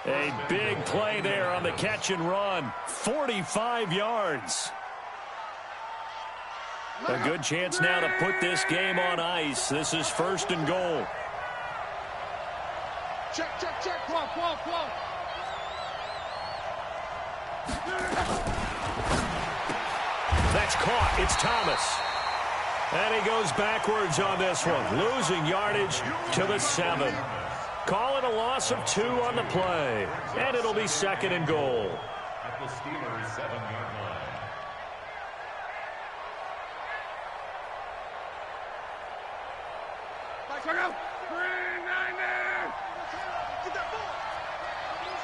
A big play there on the catch and run. 45 yards. A good chance now to put this game on ice. This is 1st and goal. Check. Come on. That's caught. It's Thomas. And he goes backwards on this one, losing yardage to the 7. Calling a loss of 2 on the play. And it'll be 2nd and goal. At the Steelers' 7-yard line.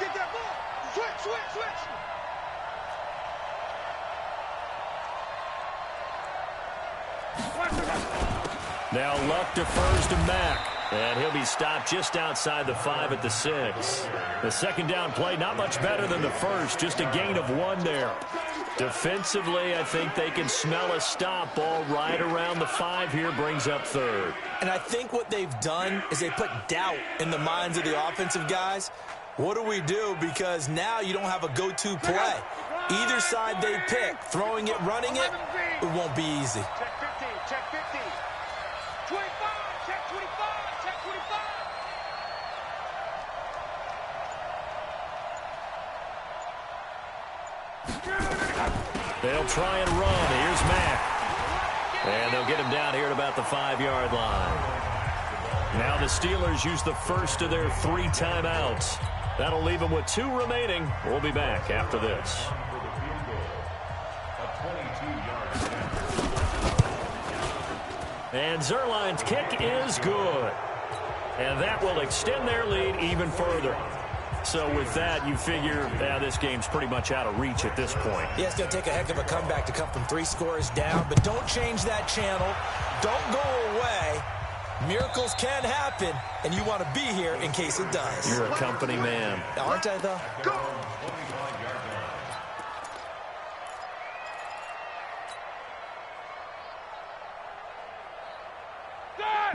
Get that ball. Switch. Now Luck defers to Mack. And he'll be stopped just outside the 5 at the 6. The second down play, not much better than the first. Just a gain of 1 there. Defensively, I think they can smell a stop. Ball right around the 5 here, brings up 3rd. And I think what they've done is they put doubt in the minds of the offensive guys. What do we do? Because now you don't have a go-to play. Either side they pick, throwing it, running it, it won't be easy. Check 50. 25. Check 25. Check 25. They'll try and run. Here's Mack. And they'll get him down here at about the 5-yard line. Now the Steelers use the first of their 3 timeouts. That'll leave them with 2 remaining. We'll be back after this. And Zerline's kick is good. And that will extend their lead even further. So with that, you figure this game's pretty much out of reach at this point. Yeah, it's going to take a heck of a comeback to come from 3 scores down, but don't change that channel. Don't go away. Miracles can happen, and you want to be here in case it does. You're a company man. Aren't I, though? Go!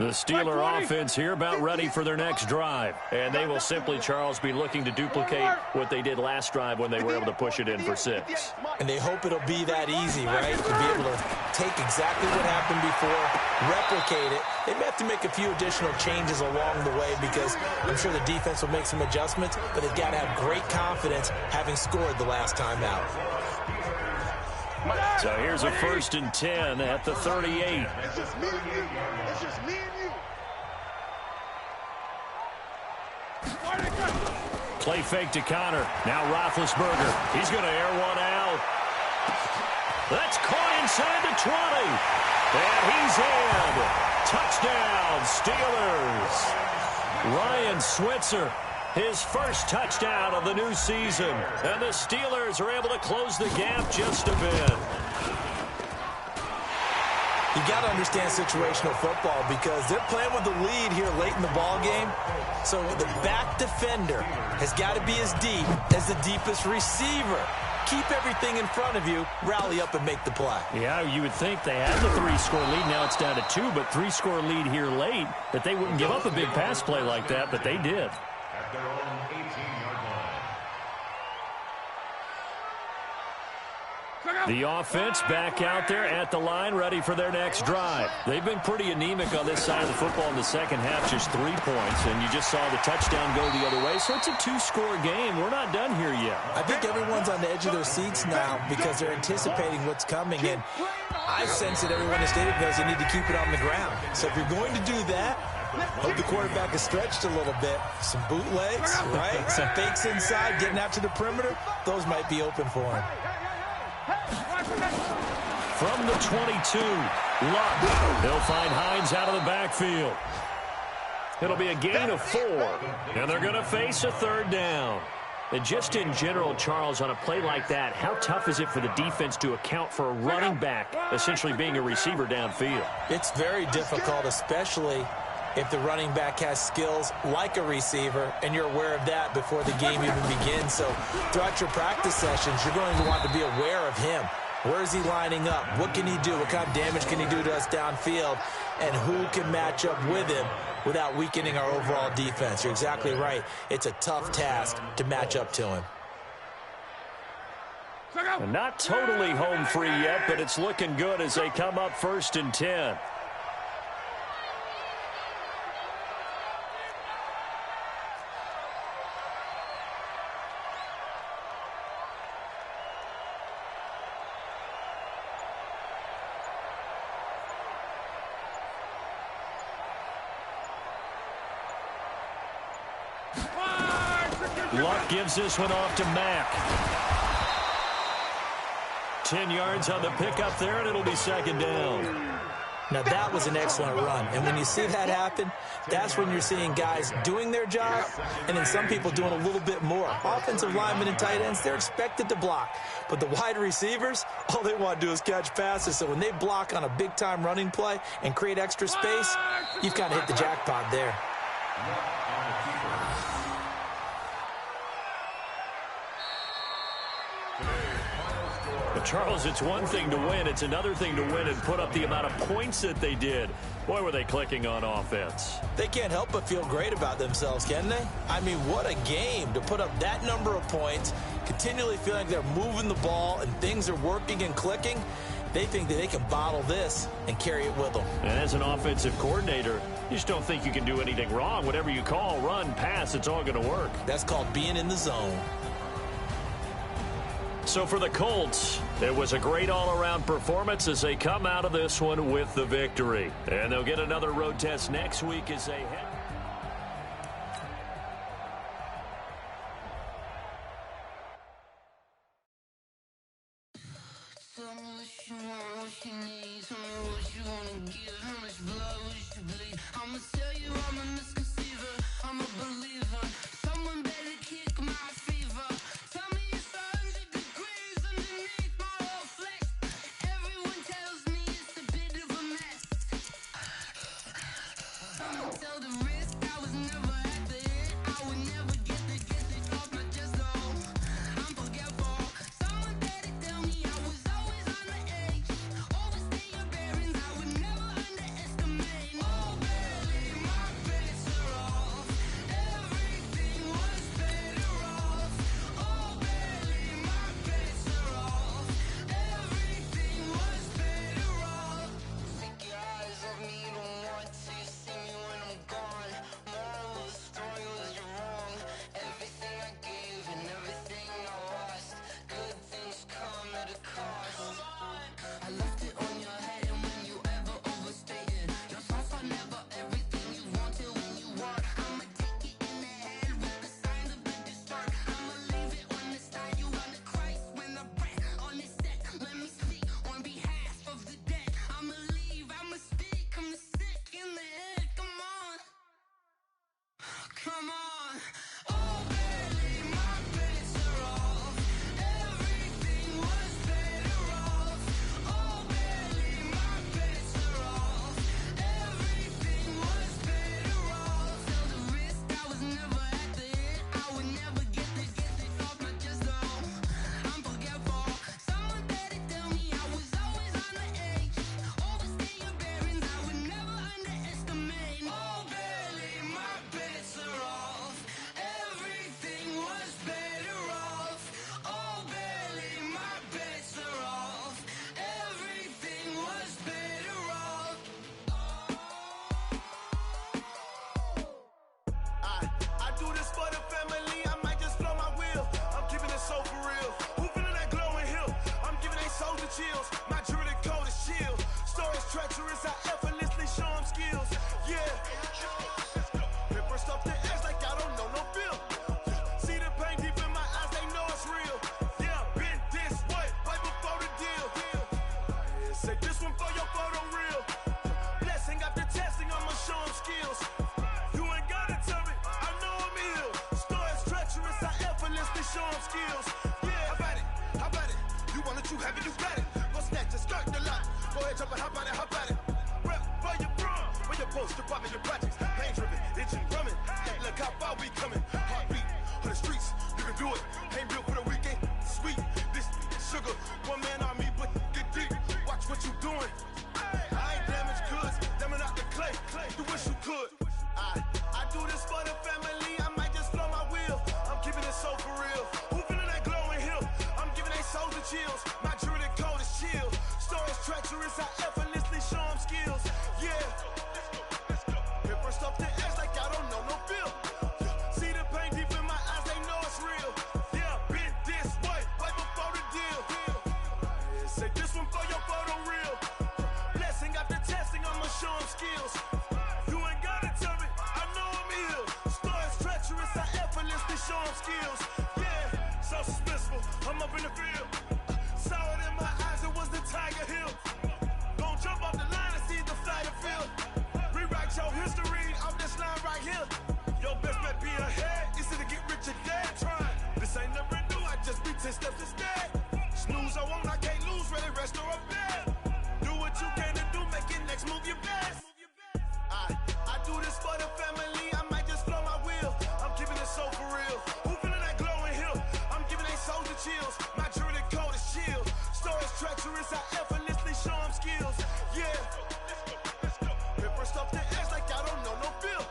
The Steeler offense here about ready for their next drive. And they will simply, Charles, be looking to duplicate what they did last drive when they were able to push it in for 6. And they hope it'll be that easy, right? To be able to take exactly what happened before, replicate it. They may have to make a few additional changes along the way because I'm sure the defense will make some adjustments, but they've got to have great confidence having scored the last time out. So here's a 1st and 10 at the 38. It's just me and you. It's just me and you. Play fake to Connor. Now Roethlisberger. He's going to air one out. That's caught inside the 20. And he's in. Touchdown, Steelers. Ryan Switzer. His first touchdown of the new season. And the Steelers are able to close the gap just a bit. You got to understand situational football because they're playing with the lead here late in the ball game. So the back defender has got to be as deep as the deepest receiver. Keep everything in front of you, rally up and make the play. Yeah, you would think they had the 3-score lead. Now it's down to 2, but 3-score lead here late. That they wouldn't give up a big pass play like that, but they did. At their own 18-yard line. The offense back out there at the line, ready for their next drive. They've been pretty anemic on this side of the football in the second half, just 3 points, and you just saw the touchdown go the other way. So it's a 2-score game. We're not done here yet. I think everyone's on the edge of their seats now because they're anticipating what's coming, and I sense that everyone in the stadium knows they need to keep it on the ground. So if you're going to do that, Hope the quarterback is stretched a little bit. Some bootlegs, right? Some fakes inside, getting out to the perimeter. Those might be open for him. From the 22, Luck. They'll find Hines out of the backfield. It'll be a gain of 4, and they're going to face a 3rd down. And just in general, Charles, on a play like that, how tough is it for the defense to account for a running back essentially being a receiver downfield? It's very difficult, especially if the running back has skills like a receiver, and you're aware of that before the game even begins. So throughout your practice sessions, you're going to want to be aware of him. Where is he lining up? What can he do? What kind of damage can he do to us downfield? And who can match up with him without weakening our overall defense? You're exactly right. It's a tough task to match up to him. And not totally home free yet, but it's looking good as they come up 1st and 10. Luck gives this one off to Mack. 10 yards on the pickup there, and it'll be 2nd down. Now, that was an excellent run. And when you see that happen, that's when you're seeing guys doing their job and then some people doing a little bit more. Offensive linemen and tight ends, they're expected to block. But the wide receivers, all they want to do is catch passes. So when they block on a big-time running play and create extra space, you've kind of hit the jackpot there. Charles, it's one thing to win. It's another thing to win and put up the amount of points that they did. Boy, were they clicking on offense. They can't help but feel great about themselves, can they? I mean, what a game to put up that number of points, continually feeling like they're moving the ball and things are working and clicking. They think that they can bottle this and carry it with them. And as an offensive coordinator, you just don't think you can do anything wrong. Whatever you call, run, pass, it's all going to work. That's called being in the zone. So for the Colts, it was a great all-around performance as they come out of this one with the victory. And they'll get another road test next week as they head. Tell me what you want, what you need. Tell me what you wanna give. How much blood would you bleed? I'ma tell you I'm a misconceiver. I'm a believer. Someone better kick my fever. Tell me it's 100 degrees underneath my whole flesh. Everyone tells me it's a bit of a mess. I'ma tell the risk I was never at the hit. I would never get this off my chest though. I'm forgetful. Someone better tell me I was always on the edge. Overstay your bearings, I would never underestimate. Oh barely, my bets are off. Everything was better off. Oh barely, my bets are off. Everything was better off. Take your eyes off me, don't want to see me when I'm gone. Moral of the story was you're wrong. Everything I gave and everything I lost. Good things come at a cost. I left it on your head, and when you ever overstated, your thoughts are never everything you wanted when you want. I'ma take it in the head with the signs of the distort. I'ma leave it on the side. You wanna Christ when I breath on this set. Let me speak on behalf of the dead. I'ma leave, I'ma speak. I'm the sick in the head. Come on, come on. Oh, barely, my bets are off. Everything was better off. Oh, barely, my bets are off. Everything was better off. Tell the risk I was never at the hit. I would never get this off my chest though. I'm forgetful. Someone better tell me I was always on the edge. Overstay your bearings, I would never underestimate. Oh, barely, my bets are off. Everything was better off. Oh, barely, my bets are off. Everything was better off. I do this for the family, I might just blow my wheel. I'm keeping it so for real. Who feeling that glowing hill? I'm giving they soldier chills. My jewelry code is chill. Stories treacherous, I effortlessly show them skills. Yeah. it, jump it, hop on it, hop on it. Rep for your bro, for your post, your pop, your projects. Pain driven, engine drumming. Look how far we coming. Heartbeat for the streets, you can do it. Ain't built for the weekend. Sweet, this sugar. One man army, but get deep. Watch what you doing. I ain't damaged goods, damn out the clay. You wish you could. I do this for the family. I might just flow my wheel. I'm keeping it so for real. Who feeling that glowing hill? I'm giving they souls the chills. My jewelry code is chill. Stories treacherous, I effortlessly show them skills. Yeah. Hit first off the edge like I don't know no feel. See the pain deep in my eyes, they know it's real. Yeah, been this way, right before the deal. Say this one for your photo real. Blessing after testing, I'ma show them skills. You ain't gotta tell me, I know I'm ill. Stories treacherous, I effortlessly show them skills. Yeah, so suspenseful, I'm up in the field. Saw it in my eyes, it was the Tiger Hill. Gon' jump off the line and see the flight of field. Rewrite your history off this line right here. Your best bet be ahead, easy to get rich or dead trying. This ain't never new, I just be 10 steps instead. Snooze I won't, I can't lose, ready, rest or a bed. Do what you can to do, make it next move your best. I do this for the family, I might just flow my wheel. I'm keeping it so for real. Who feeling that glowing hill? I'm giving they souls the chills. My jewelry code is chill. Stories treacherous, I effortlessly show them skills. Yeah. Hit first off the edge like I don't know no feel.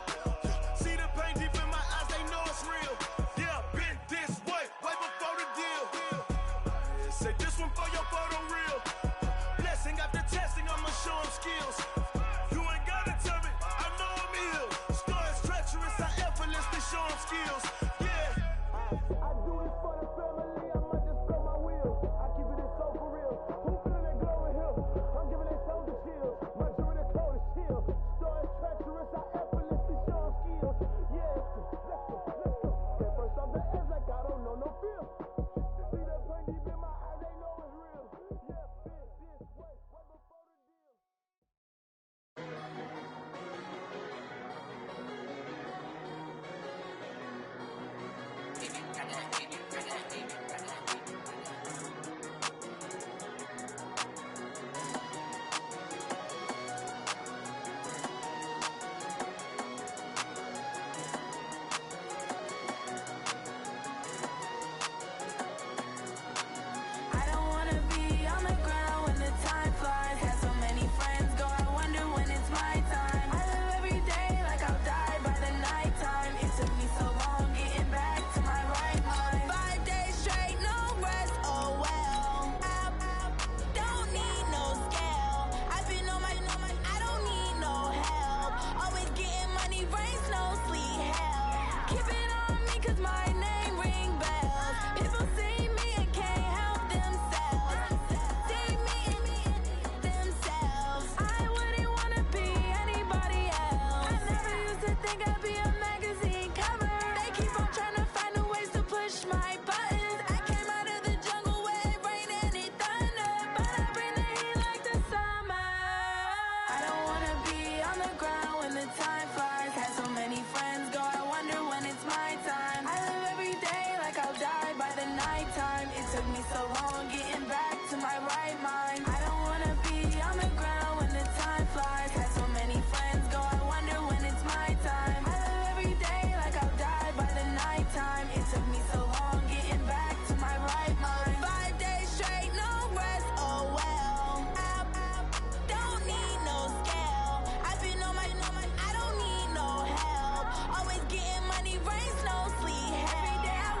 See the pain deep in my eyes, they know it's real. Yeah, been this way, way before the deal. Say this one for your photo real. Blessing after testing, I'ma show them skills. You ain't gotta tell me, I know I'm ill. Stories treacherous, I effortlessly show them skills. Yeah. I do this for the family, I might just blow my wheel. I keep it so for real. Who feeling that glowing hill? I'm giving they souls the chills. My jewelry code is chill. Stories treacherous, I effortlessly show them skills. Yeah, let's go. Get first off the edge like I don't know no feel. See the pain deep in my eyes, they know it's real. Yeah, been this way, way before the deal. I don't wanna be on the ground when the time flies. Had so many friends go, I wonder when it's my time. I live every day like I'll die by the nighttime. It took me so long getting back to my right mind. 5 days straight, no rest, oh well. I don't need no scale. I've been on my, I don't need no help. Always getting money, rain, snow, sleet, hell. Keep it on me 'cause my name ring bells. People see me and can't help themselves. See me themselves. I wouldn't wanna be anybody else. I never used to think I'd be a magazine cover. They keep on trying to find new ways to push my buttons. I came out of the jungle where it rained and it thundered, but I bring the heat like the summer. I don't wanna be on the ground when the time flies. Had so many friends go, I wonder when it's my time. I live every day like I'll die by the nighttime. It took me so long getting back to my right mind. I don't wanna be on the ground when the time flies. Had so many friends go, I wonder when it's my time. I live every day like I'll die by the nighttime. It took me so long getting back to my right mind. 5 days straight, no rest, oh well. I don't need no scale. I've been on my, I don't need no help. Always getting money, rain, snow, sleet, hell. Every day I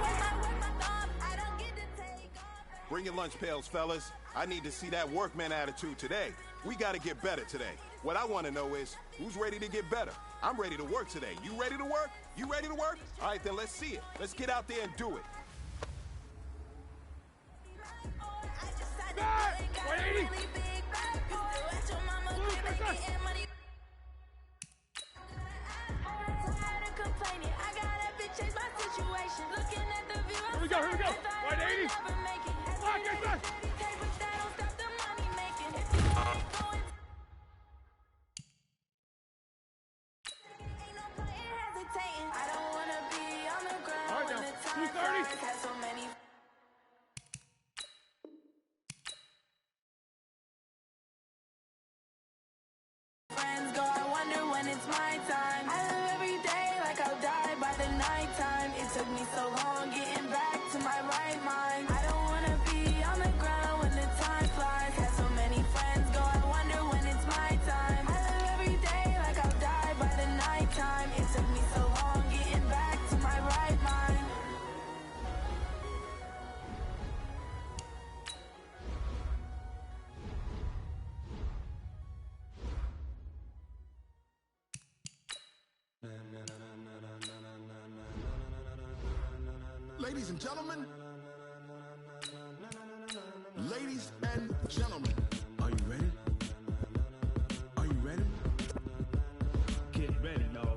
work my thumb, I don't get to take off. Bring your lunch pails, fellas. I need to see that workman attitude today. We got to get better today. What I want to know is, who's ready to get better? I'm ready to work today. You ready to work? You ready to work? All right, then let's see it. Let's get out there and do it. I just had to got a really big bag. At your mama crib and getting money. Tired of complaining, I gotta bitch change my situation. Looking at the view, Here we go, here we go. 180. Never make it. Lock it, lock. But that don't stop the money making. If you ain't going, ain't no point in hesitating. I don't wanna be on the ground All right, when now, the time 230. flies. Had so many took me so long getting back to my right mind. I don't wanna be on the ground when the time flies. Had so many friends go, I wonder when it's my time. I live every day like I'll die by the nighttime. It took me so long getting back to my right mind. Ladies and gentlemen, ladies and gentlemen, are you ready? Are you ready? Get ready, y'all.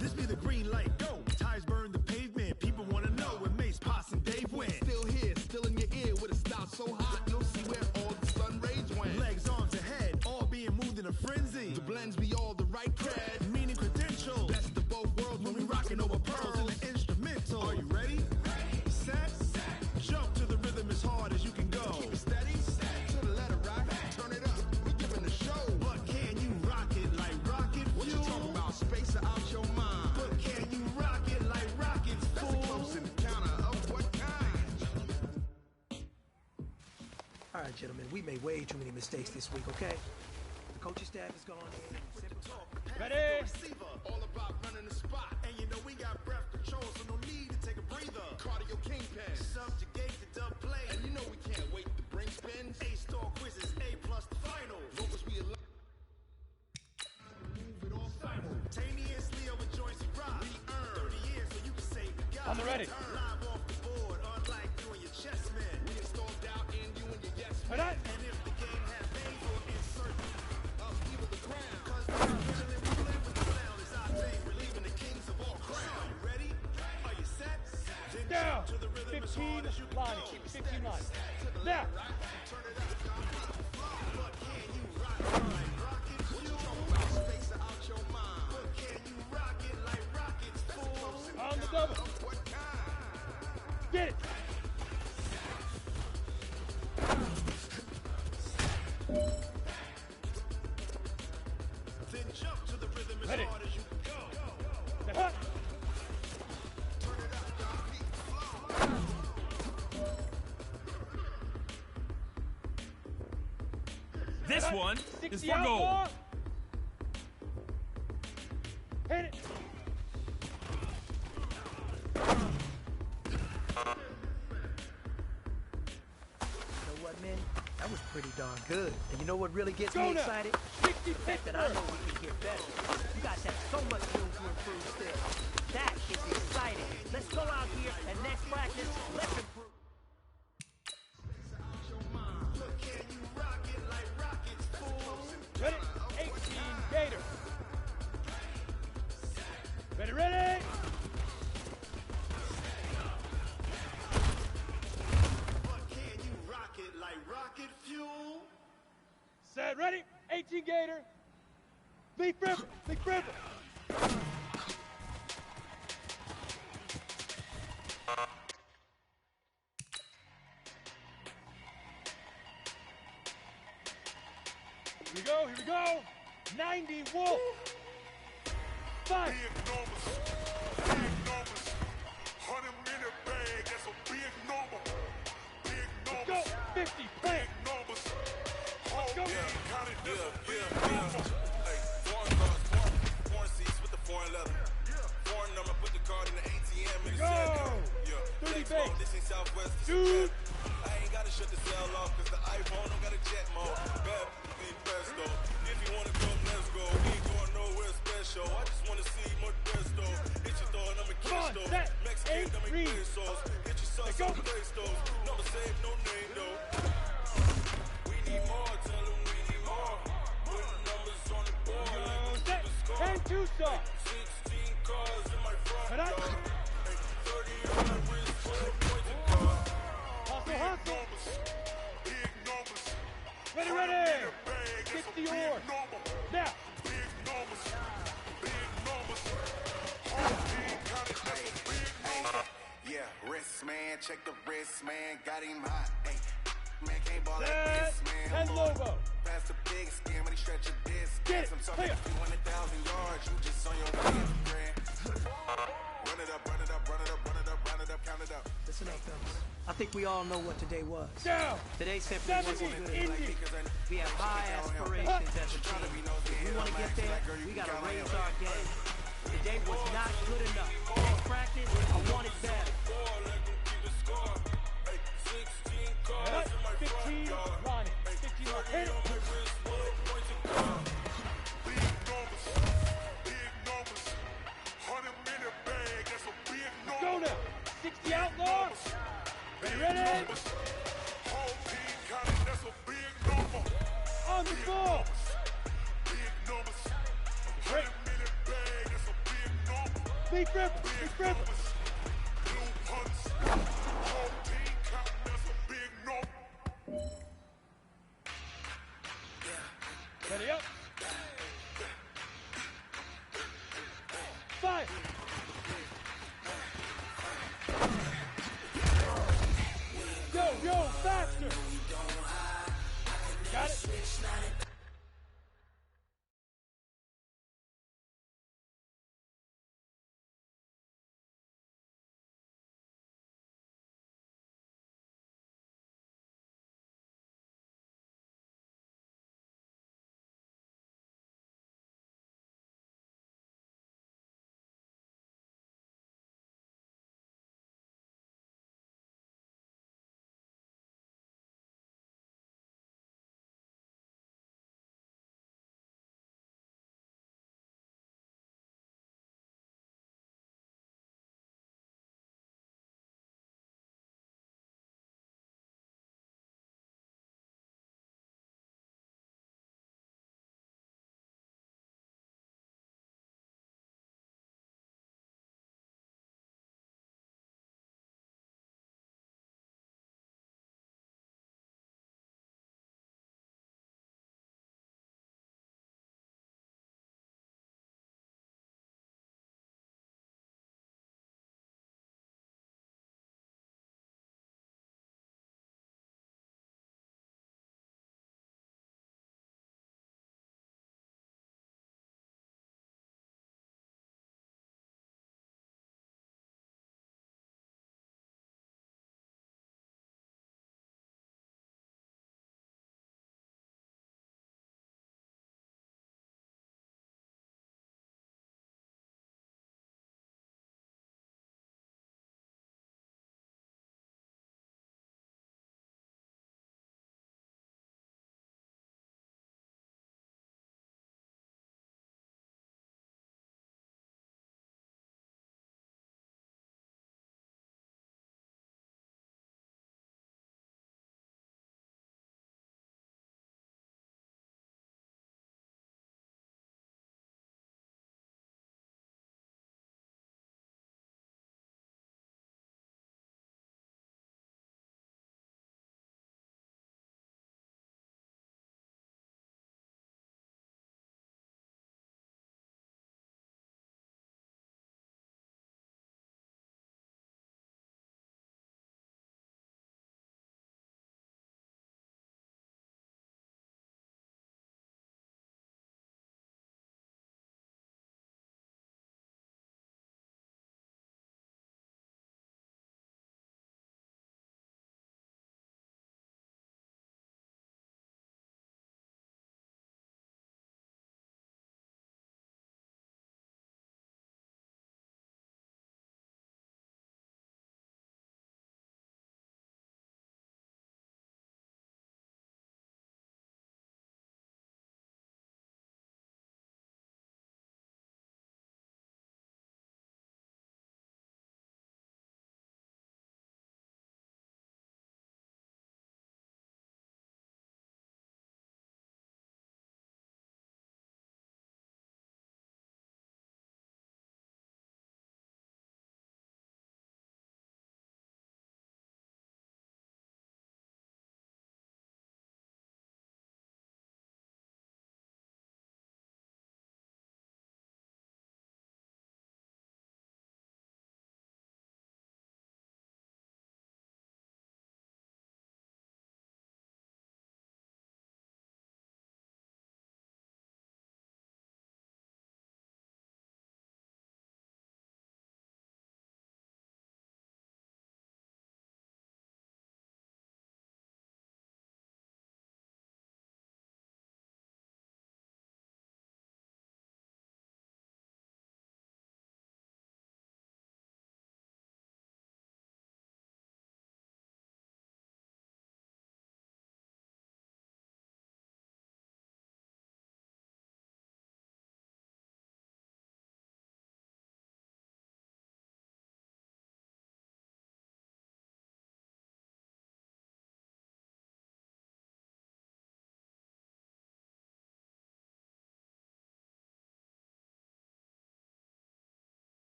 This be the green light, go. Tires burn the pavement. People wanna know when Mace, Pops, and Dave went. Still here, still in your ear with a style so hot, you'll see where all the sun rays went. Legs, arms, and head, all being moved in a frenzy. The blends be all the right cred. Meaning credentials. Best of both worlds When we rockin' over pearls in the instrumental. Are you ready? Set, jump to the rhythm as hard as you can go. Keep it steady, to the letter right. Turn it up, we giving the show. But can you rock it like rocket What you fuel? talking about? Space out your mind. But can you rock it like rockets, That's a fool? close encounter of what kind? All right, gentlemen, we made way too many mistakes this week, okay? The coaching staff has gone in. Ready? Receiver, all about running the spot. And you know we got breath control, so no need to take a breather. Cardio kingpin. Subjugate the dub play. And you know we can't wait to bring spins. A-star quizzes, A+ the final. Locals we allow. Move it all simultaneously over joints we rock. We earn 30 years so you can say we got I'm ready. Live off the board, unlike you and your chess men. We installed doubt in you and your yes All right. And if the game has names, we'll insert upheaval the ground. Cause we're killing, we live with the sound. It's our thing, we're leaving the kings of all crowns. Are you ready? Are you set? Then Down. jump to the rhythm as 15 hard as you can line. go. 15 line. Now. Turn it up, but can you rock it like rockets? What you talking about? Space out your mind. But can you rock it like rockets, fool? On the double. Of what kind? Get it. Then jump to the rhythm as Ready. hard as you can go. Step up. Turn it up, dog. Beat flow. This one is 60 for out gold. more. Hit it. You know what, man? That was pretty darn good. And you know what really gets Go me now. excited? 60 The fact that I Pittsburgh. know we can get better. You guys have so much room to improve still. That is exciting. Let's go out here and next practice, let's improve. But can you rock it like rockets, fool? Ready? 18 Gator. Ready, ready. But can you rock it like rocket fuel? Set, ready? 18 Gator. Leaf river. Leaf river. Here we go, here we go. 90 Wolf. 5. Big numbers, big numbers. 100 minute bag, that's a big number. Big Let's go. numbers, 50 plant. big numbers. Let's go. Counted this a big number. Hey, foreign cars, foreign seats with the foreign leather. Foreign number, put the card in the ATM and Go. Yeah, 30 flex base. mode, this ain't Southwest, this Dude. is jet. I ain't gotta shut the cell off, cause the iPhone don't got a jet mode. Bad, ain't best though. If you wanna come, let's go. We ain't going nowhere special. I just wanna see more dress though. Hit your thought, I'm a Come on, kiss though. set. Mexican, Eight, I'm a read. pesos. Hit your Let's sauce, go. I'm a place though. Number save, no name though. We need more, tell them we need more. Put numbers on the board, Go, like set. the score. 10 Tucson. 16 cars in my front Head up. yard. 30 on my wrist, 12 points in car. Hustle, hustle. Numbers, big numbers. Ready, 100 ready. minute bag, that's a 60 big oars. number. Now. Big numbers, check the wrist, man, got him hot. Hey, man, can't ball like Set. this, man. Head logo. Pass the big skin when he stretch a disc. Get it. I'm talking Clear. 200,000 yards, you just on your Instagram. Run it up, run it up, run it up, run it up, run it up, count it up. Listen up, fellas. I think we all know what today was. Down. Today simply wasn't 70, good enough. Indy. We have high aspirations as a team. If we want to get there, we got to raise our game. Today was not good enough. Next practice, I want it better. Cut. 15, Ronnie. 15, Ronnie. Hit it. Big numbers, 100-minute bag, that's a big number. Go now. 60 outlaws. Ready? Whole team counting, that's a big number. On the ball. Big numbers, 100-minute bag, that's a big number. Big Ripper. Big Ripper. Blue punts, whole team counting, that's a big number. Ready up. Fire. Yo, faster. Got it.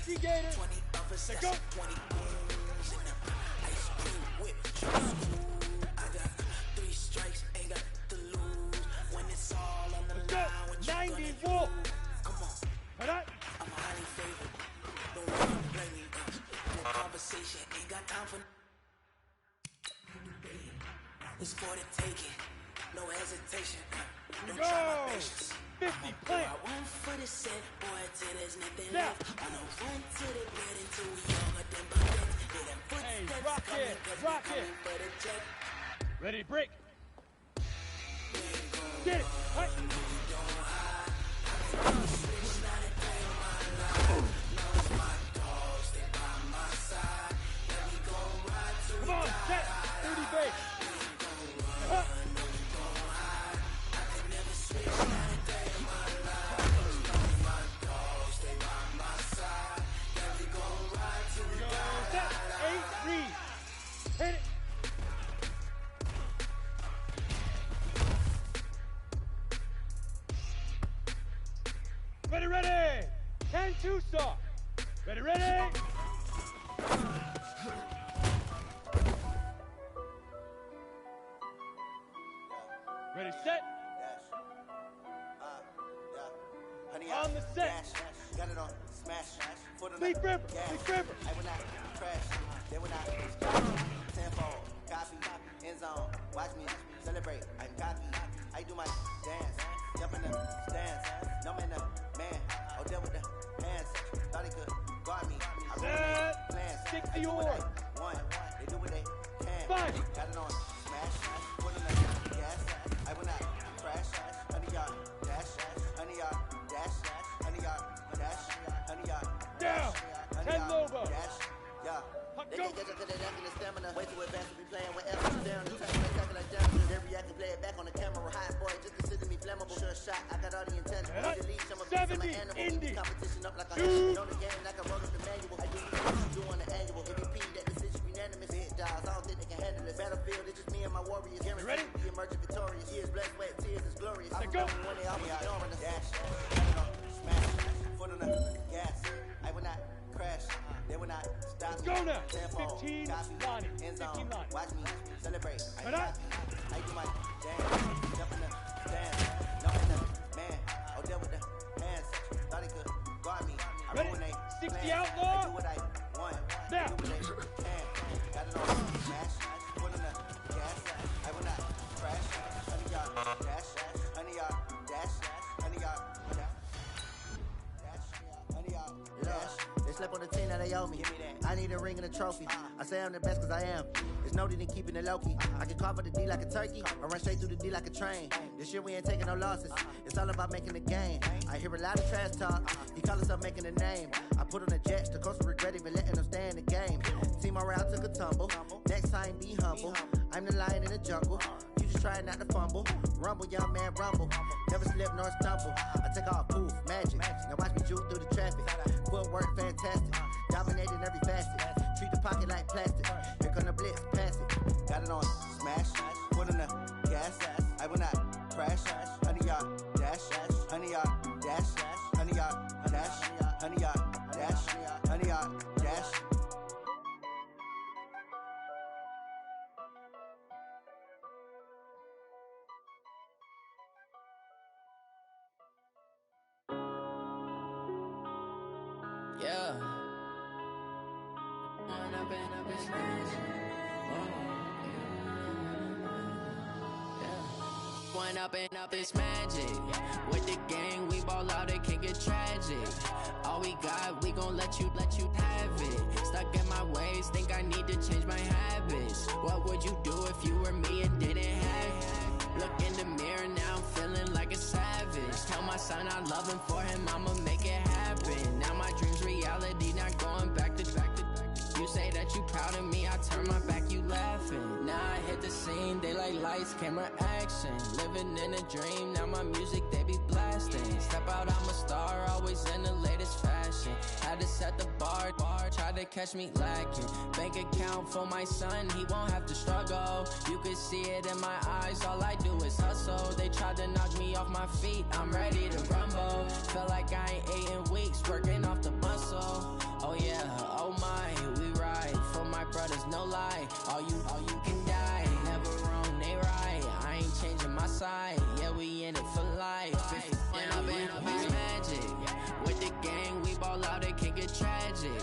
Easy, Gator. 20 others, Let's that's go. 20 goons in the ice cream whip. I got 3 strikes, ain't got to lose. When it's all on the line, what you 90 gonna Wolf. do? Come on. All right. I'm a highly favored. Don't wanna blame me. No conversation, ain't got time for. It's for the taking. No hesitation. Don't try my patience. 50 plant. I won't for the set, boy, till there's nothing Now. left. I don't run to the bed until we all got them buckets. Hear them footsteps rock coming, it, 'cause rock we coming it. for the check. Ready to break. Get it. Right. Come on, set. 30 base. Up. Set. 8 read. Hit it. Ready, ready. 10-2 saw. Ready, ready. Ready, set. On the set. Got it on smash. Foot on Big the River. gas. Big River. I will not crash. They will not stop. Tempo, copy, end zone. Watch me celebrate. I'm cocky. I do my dance. Jump in the stands. No man, man. Oh, deal with the hands. Thought he could guard me. I ruined plans. Stick I to do your what I want. They do what they can. Five. Got it on smash. Foot on the gas. I will not crash. 100 yard dash. 100 yard dash. 100 yard dash. 100 yard Down. 10 Lobo. dash. Yeah. They can't catch up to that in the stamina. Way too advanced to be playing with F down. The track like tackle like damage. Every I can play it back on the camera. Hot boy, just consider me flammable. Sure shot, I got all the intention. Right. Delete some of 70 my animal. Indy. Competition up like a 2. on the game like I wrote up the manual. I do what you do on the annual. MVP, that decision unanimous. Hit dials, I don't think they can handle it. Battlefield, it's just me and my warriors. Guaranteed ready? to be emerging victorious. Years, blood, sweat, tears is glorious. Let's go. When they almost ignoring us. Dash, smash, foot on the gas. I will not crash. They will not stop. Let's go now. Tempo, 15 copy, Lonnie. end zone. 15 Lonnie. Watch me celebrate. Right on. I do my dance. Jump in the stands. No in the man. Oh, deal with the hands. Thought he could guard me. I Ready? ruin they 60 plans. outlaw. I do what I want. Now. I do what they can. Got it on smash. Foot on the gas. I will not crash. 100 yard dash. 100 yard dash. 100 yard dash. 100 yard dash. They slept on the team that they owe me. I need a ring and a trophy. I say I'm the best cause I am. It's noted in keeping it low-key. I can carve up the D like a turkey or run straight through the D like a train. This year we ain't taking no losses. It's all about making the game. I hear a lot of trash talk. He call himself making a name. I put on the jets. The coach regret even letting them stay in the game. Team morale took a tumble. Next time be humble. I'm the lion in the jungle. You just try not to fumble. Rumble, young man, rumble. Never slip nor stumble. I take off, poof, magic. Now watch me juke through the traffic. Footwork fantastic. Dominating every facet. Treat the pocket like plastic. Here come the blitz, pass it. Got it on smash. Foot on the gas. I will not crash. 100 yard dash. 100 yard dash. 100 yard dash. 100 yard dash. 100 yard dash. Yeah. Going up and up, it's magic. With the gang, we ball out, it can get tragic. All we got, we gon' let you have it. Stuck in my ways, think I need to change my habits. What would you do if you were me and didn't have it? Look in the mirror, now I'm feeling like a savage. Tell my son I love him, for him I'ma make it happen. Now my dream's reality, not going back to. You say that you proud of me, I turn my back, you laughing. Now I hit the scene, they like lights, camera, action. Living in a dream, now my music, they be blasting. Step out, I'm a star, always in the latest fashion. Had to set the bar, try to catch me lacking. Bank account for my son, he won't have to struggle. You can see it in my eyes, all I do is hustle. They tried to knock me off my feet. I'm ready to rumble. Felt like I ain't ate in weeks, working off the muscle. Oh yeah, oh my, we ride for my brothers, no lie. All you can die. Never wrong, they right. I ain't changing my side. Yeah, we in it for life. When I've been magic with the gang, we ball out. It can get tragic.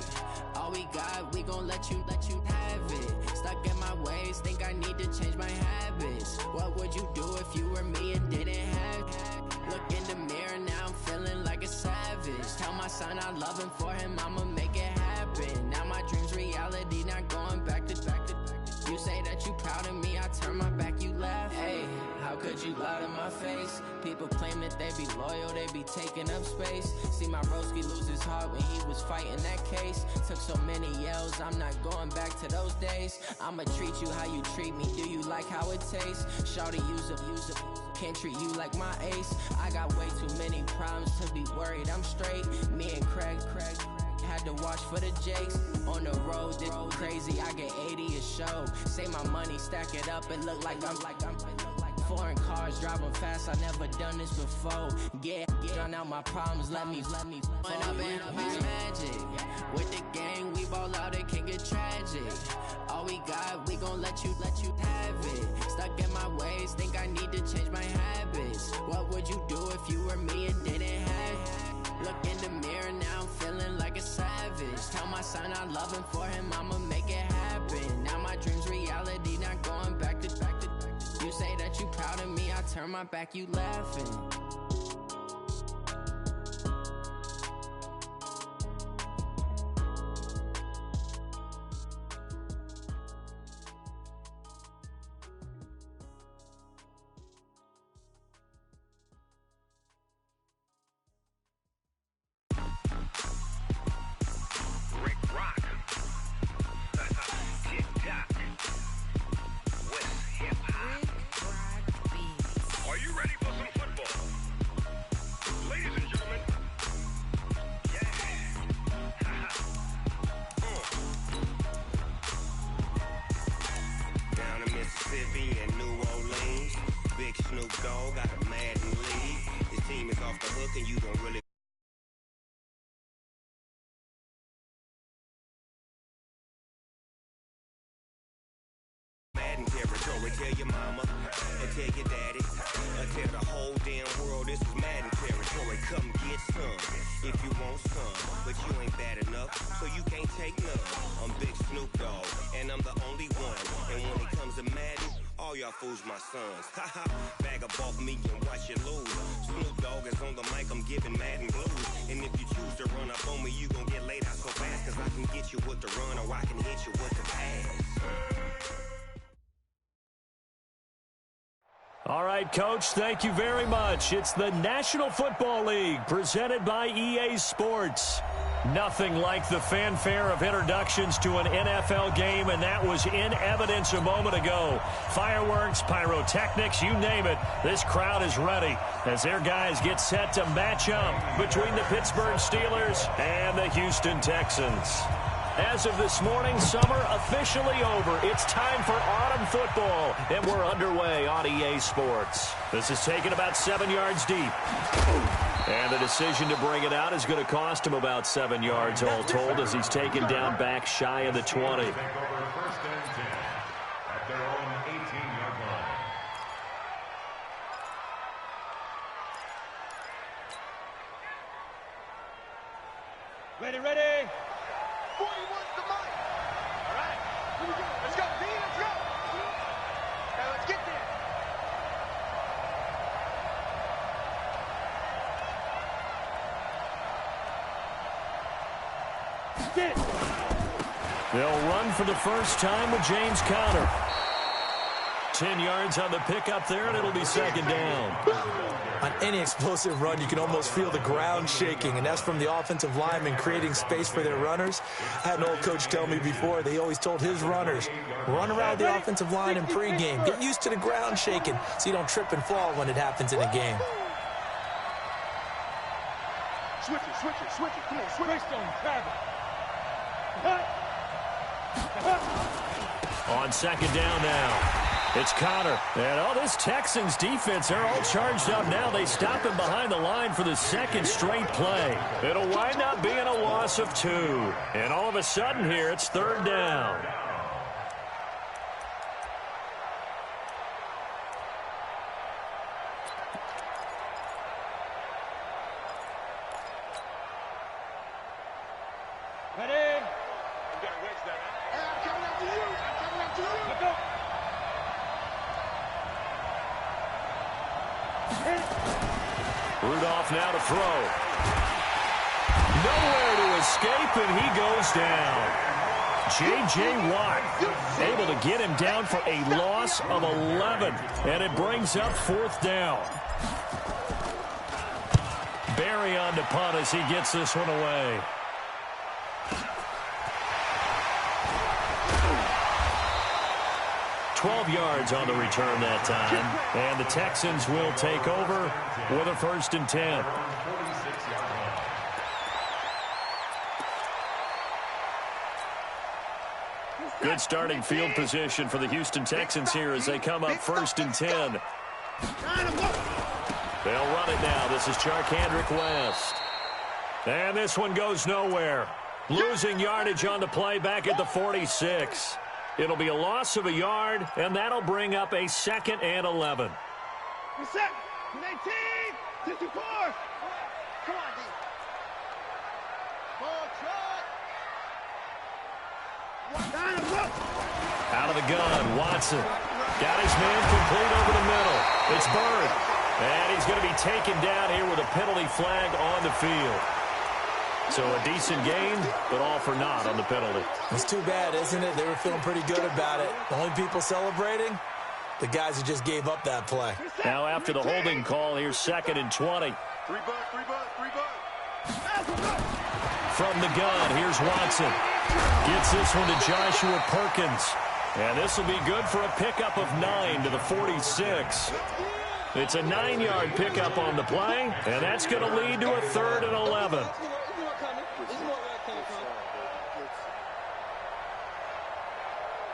All we got, we gon' let you have it. Stuck in my ways, think I need to change my habits. What would you do if you were me and didn't have it? Look in the mirror, now I'm feeling like a savage. Tell my son I love him, for him I'ma make it happen. Now my dream's reality, not going back to. You say that you proud of me, I turn my back, you laugh. Hey, how could you lie to my face? People claim that they be loyal, they be taking up space. See my broski lose his heart when he was fighting that case. Took so many yells, I'm not going back to those days. I'ma treat you how you treat me, do you like how it tastes? Shawty, use up, can't treat you like my ace. I got way too many problems to be worried, I'm straight. Me and Craig had to watch for the Jakes. On the road, this crazy, I get 80 a show. Say my money, stack it up, it look like I'm foreign cars, driving fast, I never done this before. Get drown out my problems, let me When I've been magic with the gang, we ball out, it can get tragic. All we got, we gon' let you have it. Stuck in my ways, think I need to change my habits. What would you do if you were me and didn't have it? Look in the mirror, now I'm feeling like a savage. Tell my son I love him, for him I'ma make it happen. Now my dream's reality, not going back to. You say that you proud of me, I turn my back, you laughing. Territory, tell your mama and tell your daddy, tell the whole damn world this is Madden territory. Come get some if you want some, but you ain't bad enough, so you can't take none. I'm Big Snoop Dogg, and I'm the only one. And when it comes to Madden, all y'all fools my sons. Haha, bag up off me and watch you lose. Snoop Dogg is on the mic, I'm giving Madden blues. And if you choose to run up on me, you gon' get laid out so fast, cause I can get you with the run or I can hit you with the pass. All right, Coach, thank you very much. It's the National Football League presented by EA Sports. Nothing like the fanfare of introductions to an NFL game, and that was in evidence a moment ago. Fireworks, pyrotechnics, you name it. This crowd is ready as their guys get set to match up between the Pittsburgh Steelers and the Houston Texans. As of this morning, summer officially over. It's time for autumn football, and we're underway on EA Sports. This is taken about 7 yards deep. And the decision to bring it out is going to cost him about 7 yards all told, as he's taken down back shy of the 20. Take over first and 10 at their own 18-yard line. Ready. 41's the mic. All right, here we go. Let's go, B, let's go. Now let's get there. They'll run for the first time with James Conner. 10 yards on the pickup there, and it'll be second down. On any explosive run, you can almost feel the ground shaking, and that's from the offensive linemen creating space for their runners. I had an old coach tell me before, they always told his runners, run around the offensive line in pregame. Get used to the ground shaking so you don't trip and fall when it happens in a game. Switch it. Come on, switch it. Greystone, Travis. On second down now. It's Connor. And, this Texans defense, they're all charged up now. They stop him behind the line for the second straight play. It'll wind up being a loss of 2. And all of a sudden here, it's 3rd down. Ready? You got wedge down. Hey, I'm coming after you. I'm coming after you. Let's go. Rudolph now to throw. Nowhere to escape, and he goes down. J.J. Watt able to get him down for a loss of 11, and it brings up 4th down. Barry on to punt as he gets this one away. $12 yards on the return that time, and the Texans will take over with a 1st and 10. Good starting field position for the Houston Texans here as they come up 1st and 10. They'll run it now. This is Charkandrick West. And this one goes nowhere. Losing yardage on the play back at the 46. It'll be a loss of a yard, and that'll bring up a 2nd and 11. Reset. 19. 54. Come on, D. Ball shot. Out of the gun, Watson. Got his man complete over the middle. It's Bird. And he's going to be taken down here with a penalty flag on the field. So a decent game, but all for naught on the penalty. It's too bad, isn't it? They were feeling pretty good about it. The only people celebrating, the guys who just gave up that play. Now after the holding call, here's 2nd and 20. 3 bucks. From the gun, here's Watson. Gets this one to Joshua Perkins. And this will be good for a pickup of 9 to the 46. It's a 9-yard pickup on the play, and that's going to lead to a 3rd and 11.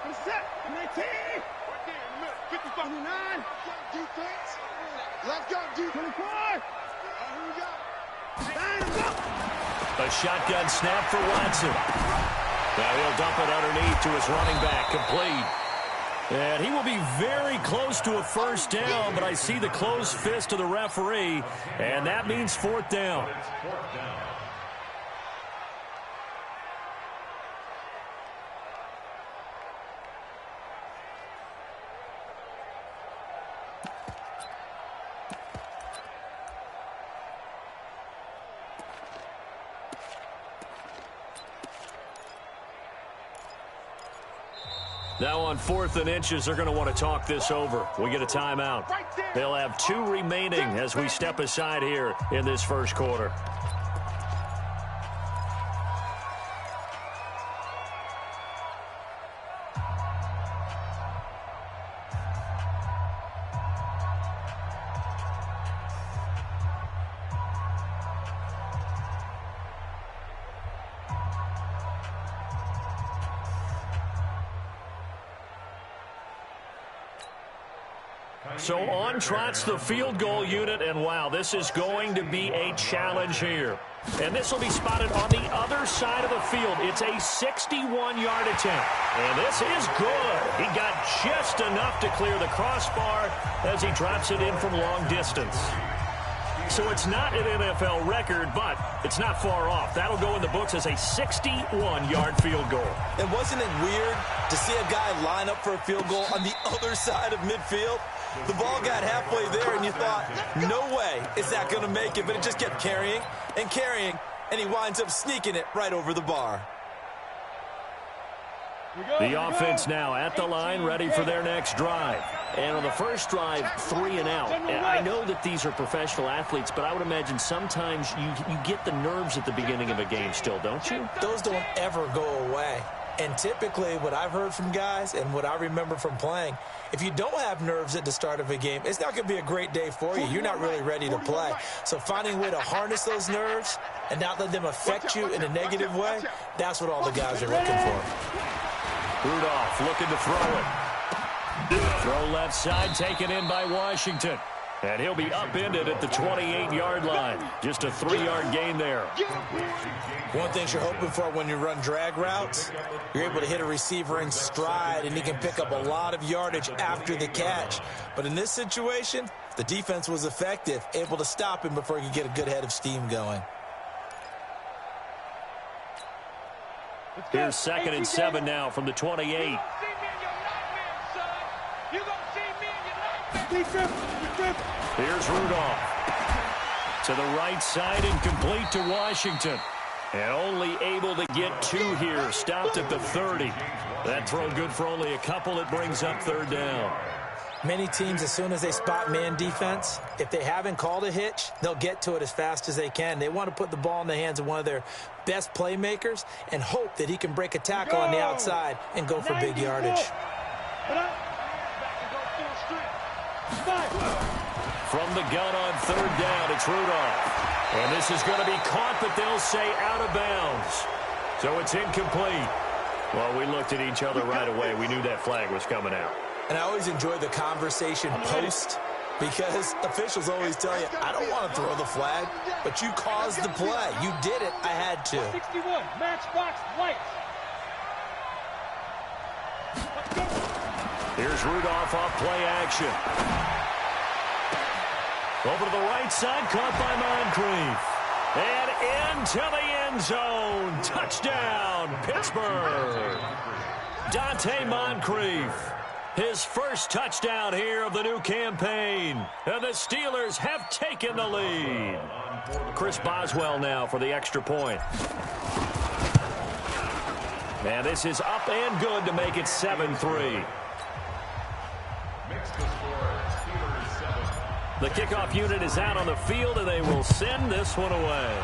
Reset. 19. 59. Defense. Let's go, defense. 24. Here we go. A shotgun snap for Watson. Now he'll dump it underneath to his running back, complete. And he will be very close to a 1st down, but I see the closed fist of the referee, and that means 4th down. Now on 4th and inches, they're going to want to talk this over. We get a timeout. They'll have 2 remaining as we step aside here in this 1st quarter. So on trots the field goal unit, and wow, this is going to be a challenge here. And this will be spotted on the other side of the field. It's a 61-yard attempt. And this is good. He got just enough to clear the crossbar as he drops it in from long distance. So it's not an NFL record, but it's not far off. That'll go in the books as a 61-yard field goal. And wasn't it weird to see a guy line up for a field goal on the other side of midfield? The ball got halfway there, and you thought, no way is that going to make it. But it just kept carrying and carrying, and he winds up sneaking it right over the bar. The offense now at the line, ready for their next drive. And on the first drive, 3 and out. I know that these are professional athletes, but I would imagine sometimes you get the nerves at the beginning of a game still, don't you? Those don't ever go away. And typically what I've heard from guys and what I remember from playing, if you don't have nerves at the start of a game, it's not going to be a great day for you. You're not really ready to play. So finding a way to harness those nerves and not let them affect you in a negative way, that's what all the guys are looking for. Rudolph looking to throw it. Throw left side, taken in by Washington. And he'll be upended at the 28-yard line. Just a 3-yard gain there. One thing you're hoping for when you run drag routes, you're able to hit a receiver in stride, and he can pick up a lot of yardage after the catch. But in this situation, the defense was effective, able to stop him before he could get a good head of steam going. Here's 2nd and 7 now from the 28. Here's Rudolph. To the right side and complete to Washington. And only able to get 2 here. Stopped at the 30. That throw good for only a couple. It brings up 3rd down. Many teams, as soon as they spot man defense, if they haven't called a hitch, they'll get to it as fast as they can. They want to put the ball in the hands of one of their best playmakers and hope that he can break a tackle on the outside and go for big yardage. From the gun on 3rd down, it's Rudolph. And this is going to be caught, but they'll say out of bounds. So it's incomplete. Well, we looked at each other right away. We knew that flag was coming out. And I always enjoy the conversation post, because officials always tell you, I don't want to throw the flag, but you caused the play. You did it. I had to. 61, matchbox lights. Here's Rudolph off play action. Over to the right side, caught by Moncrief. And into the end zone. Touchdown, Pittsburgh. Dante Moncrief. His first touchdown here of the new campaign. And the Steelers have taken the lead. Chris Boswell now for the extra point. And this is up and good to make it 7-3. The kickoff unit is out on the field, and they will send this one away.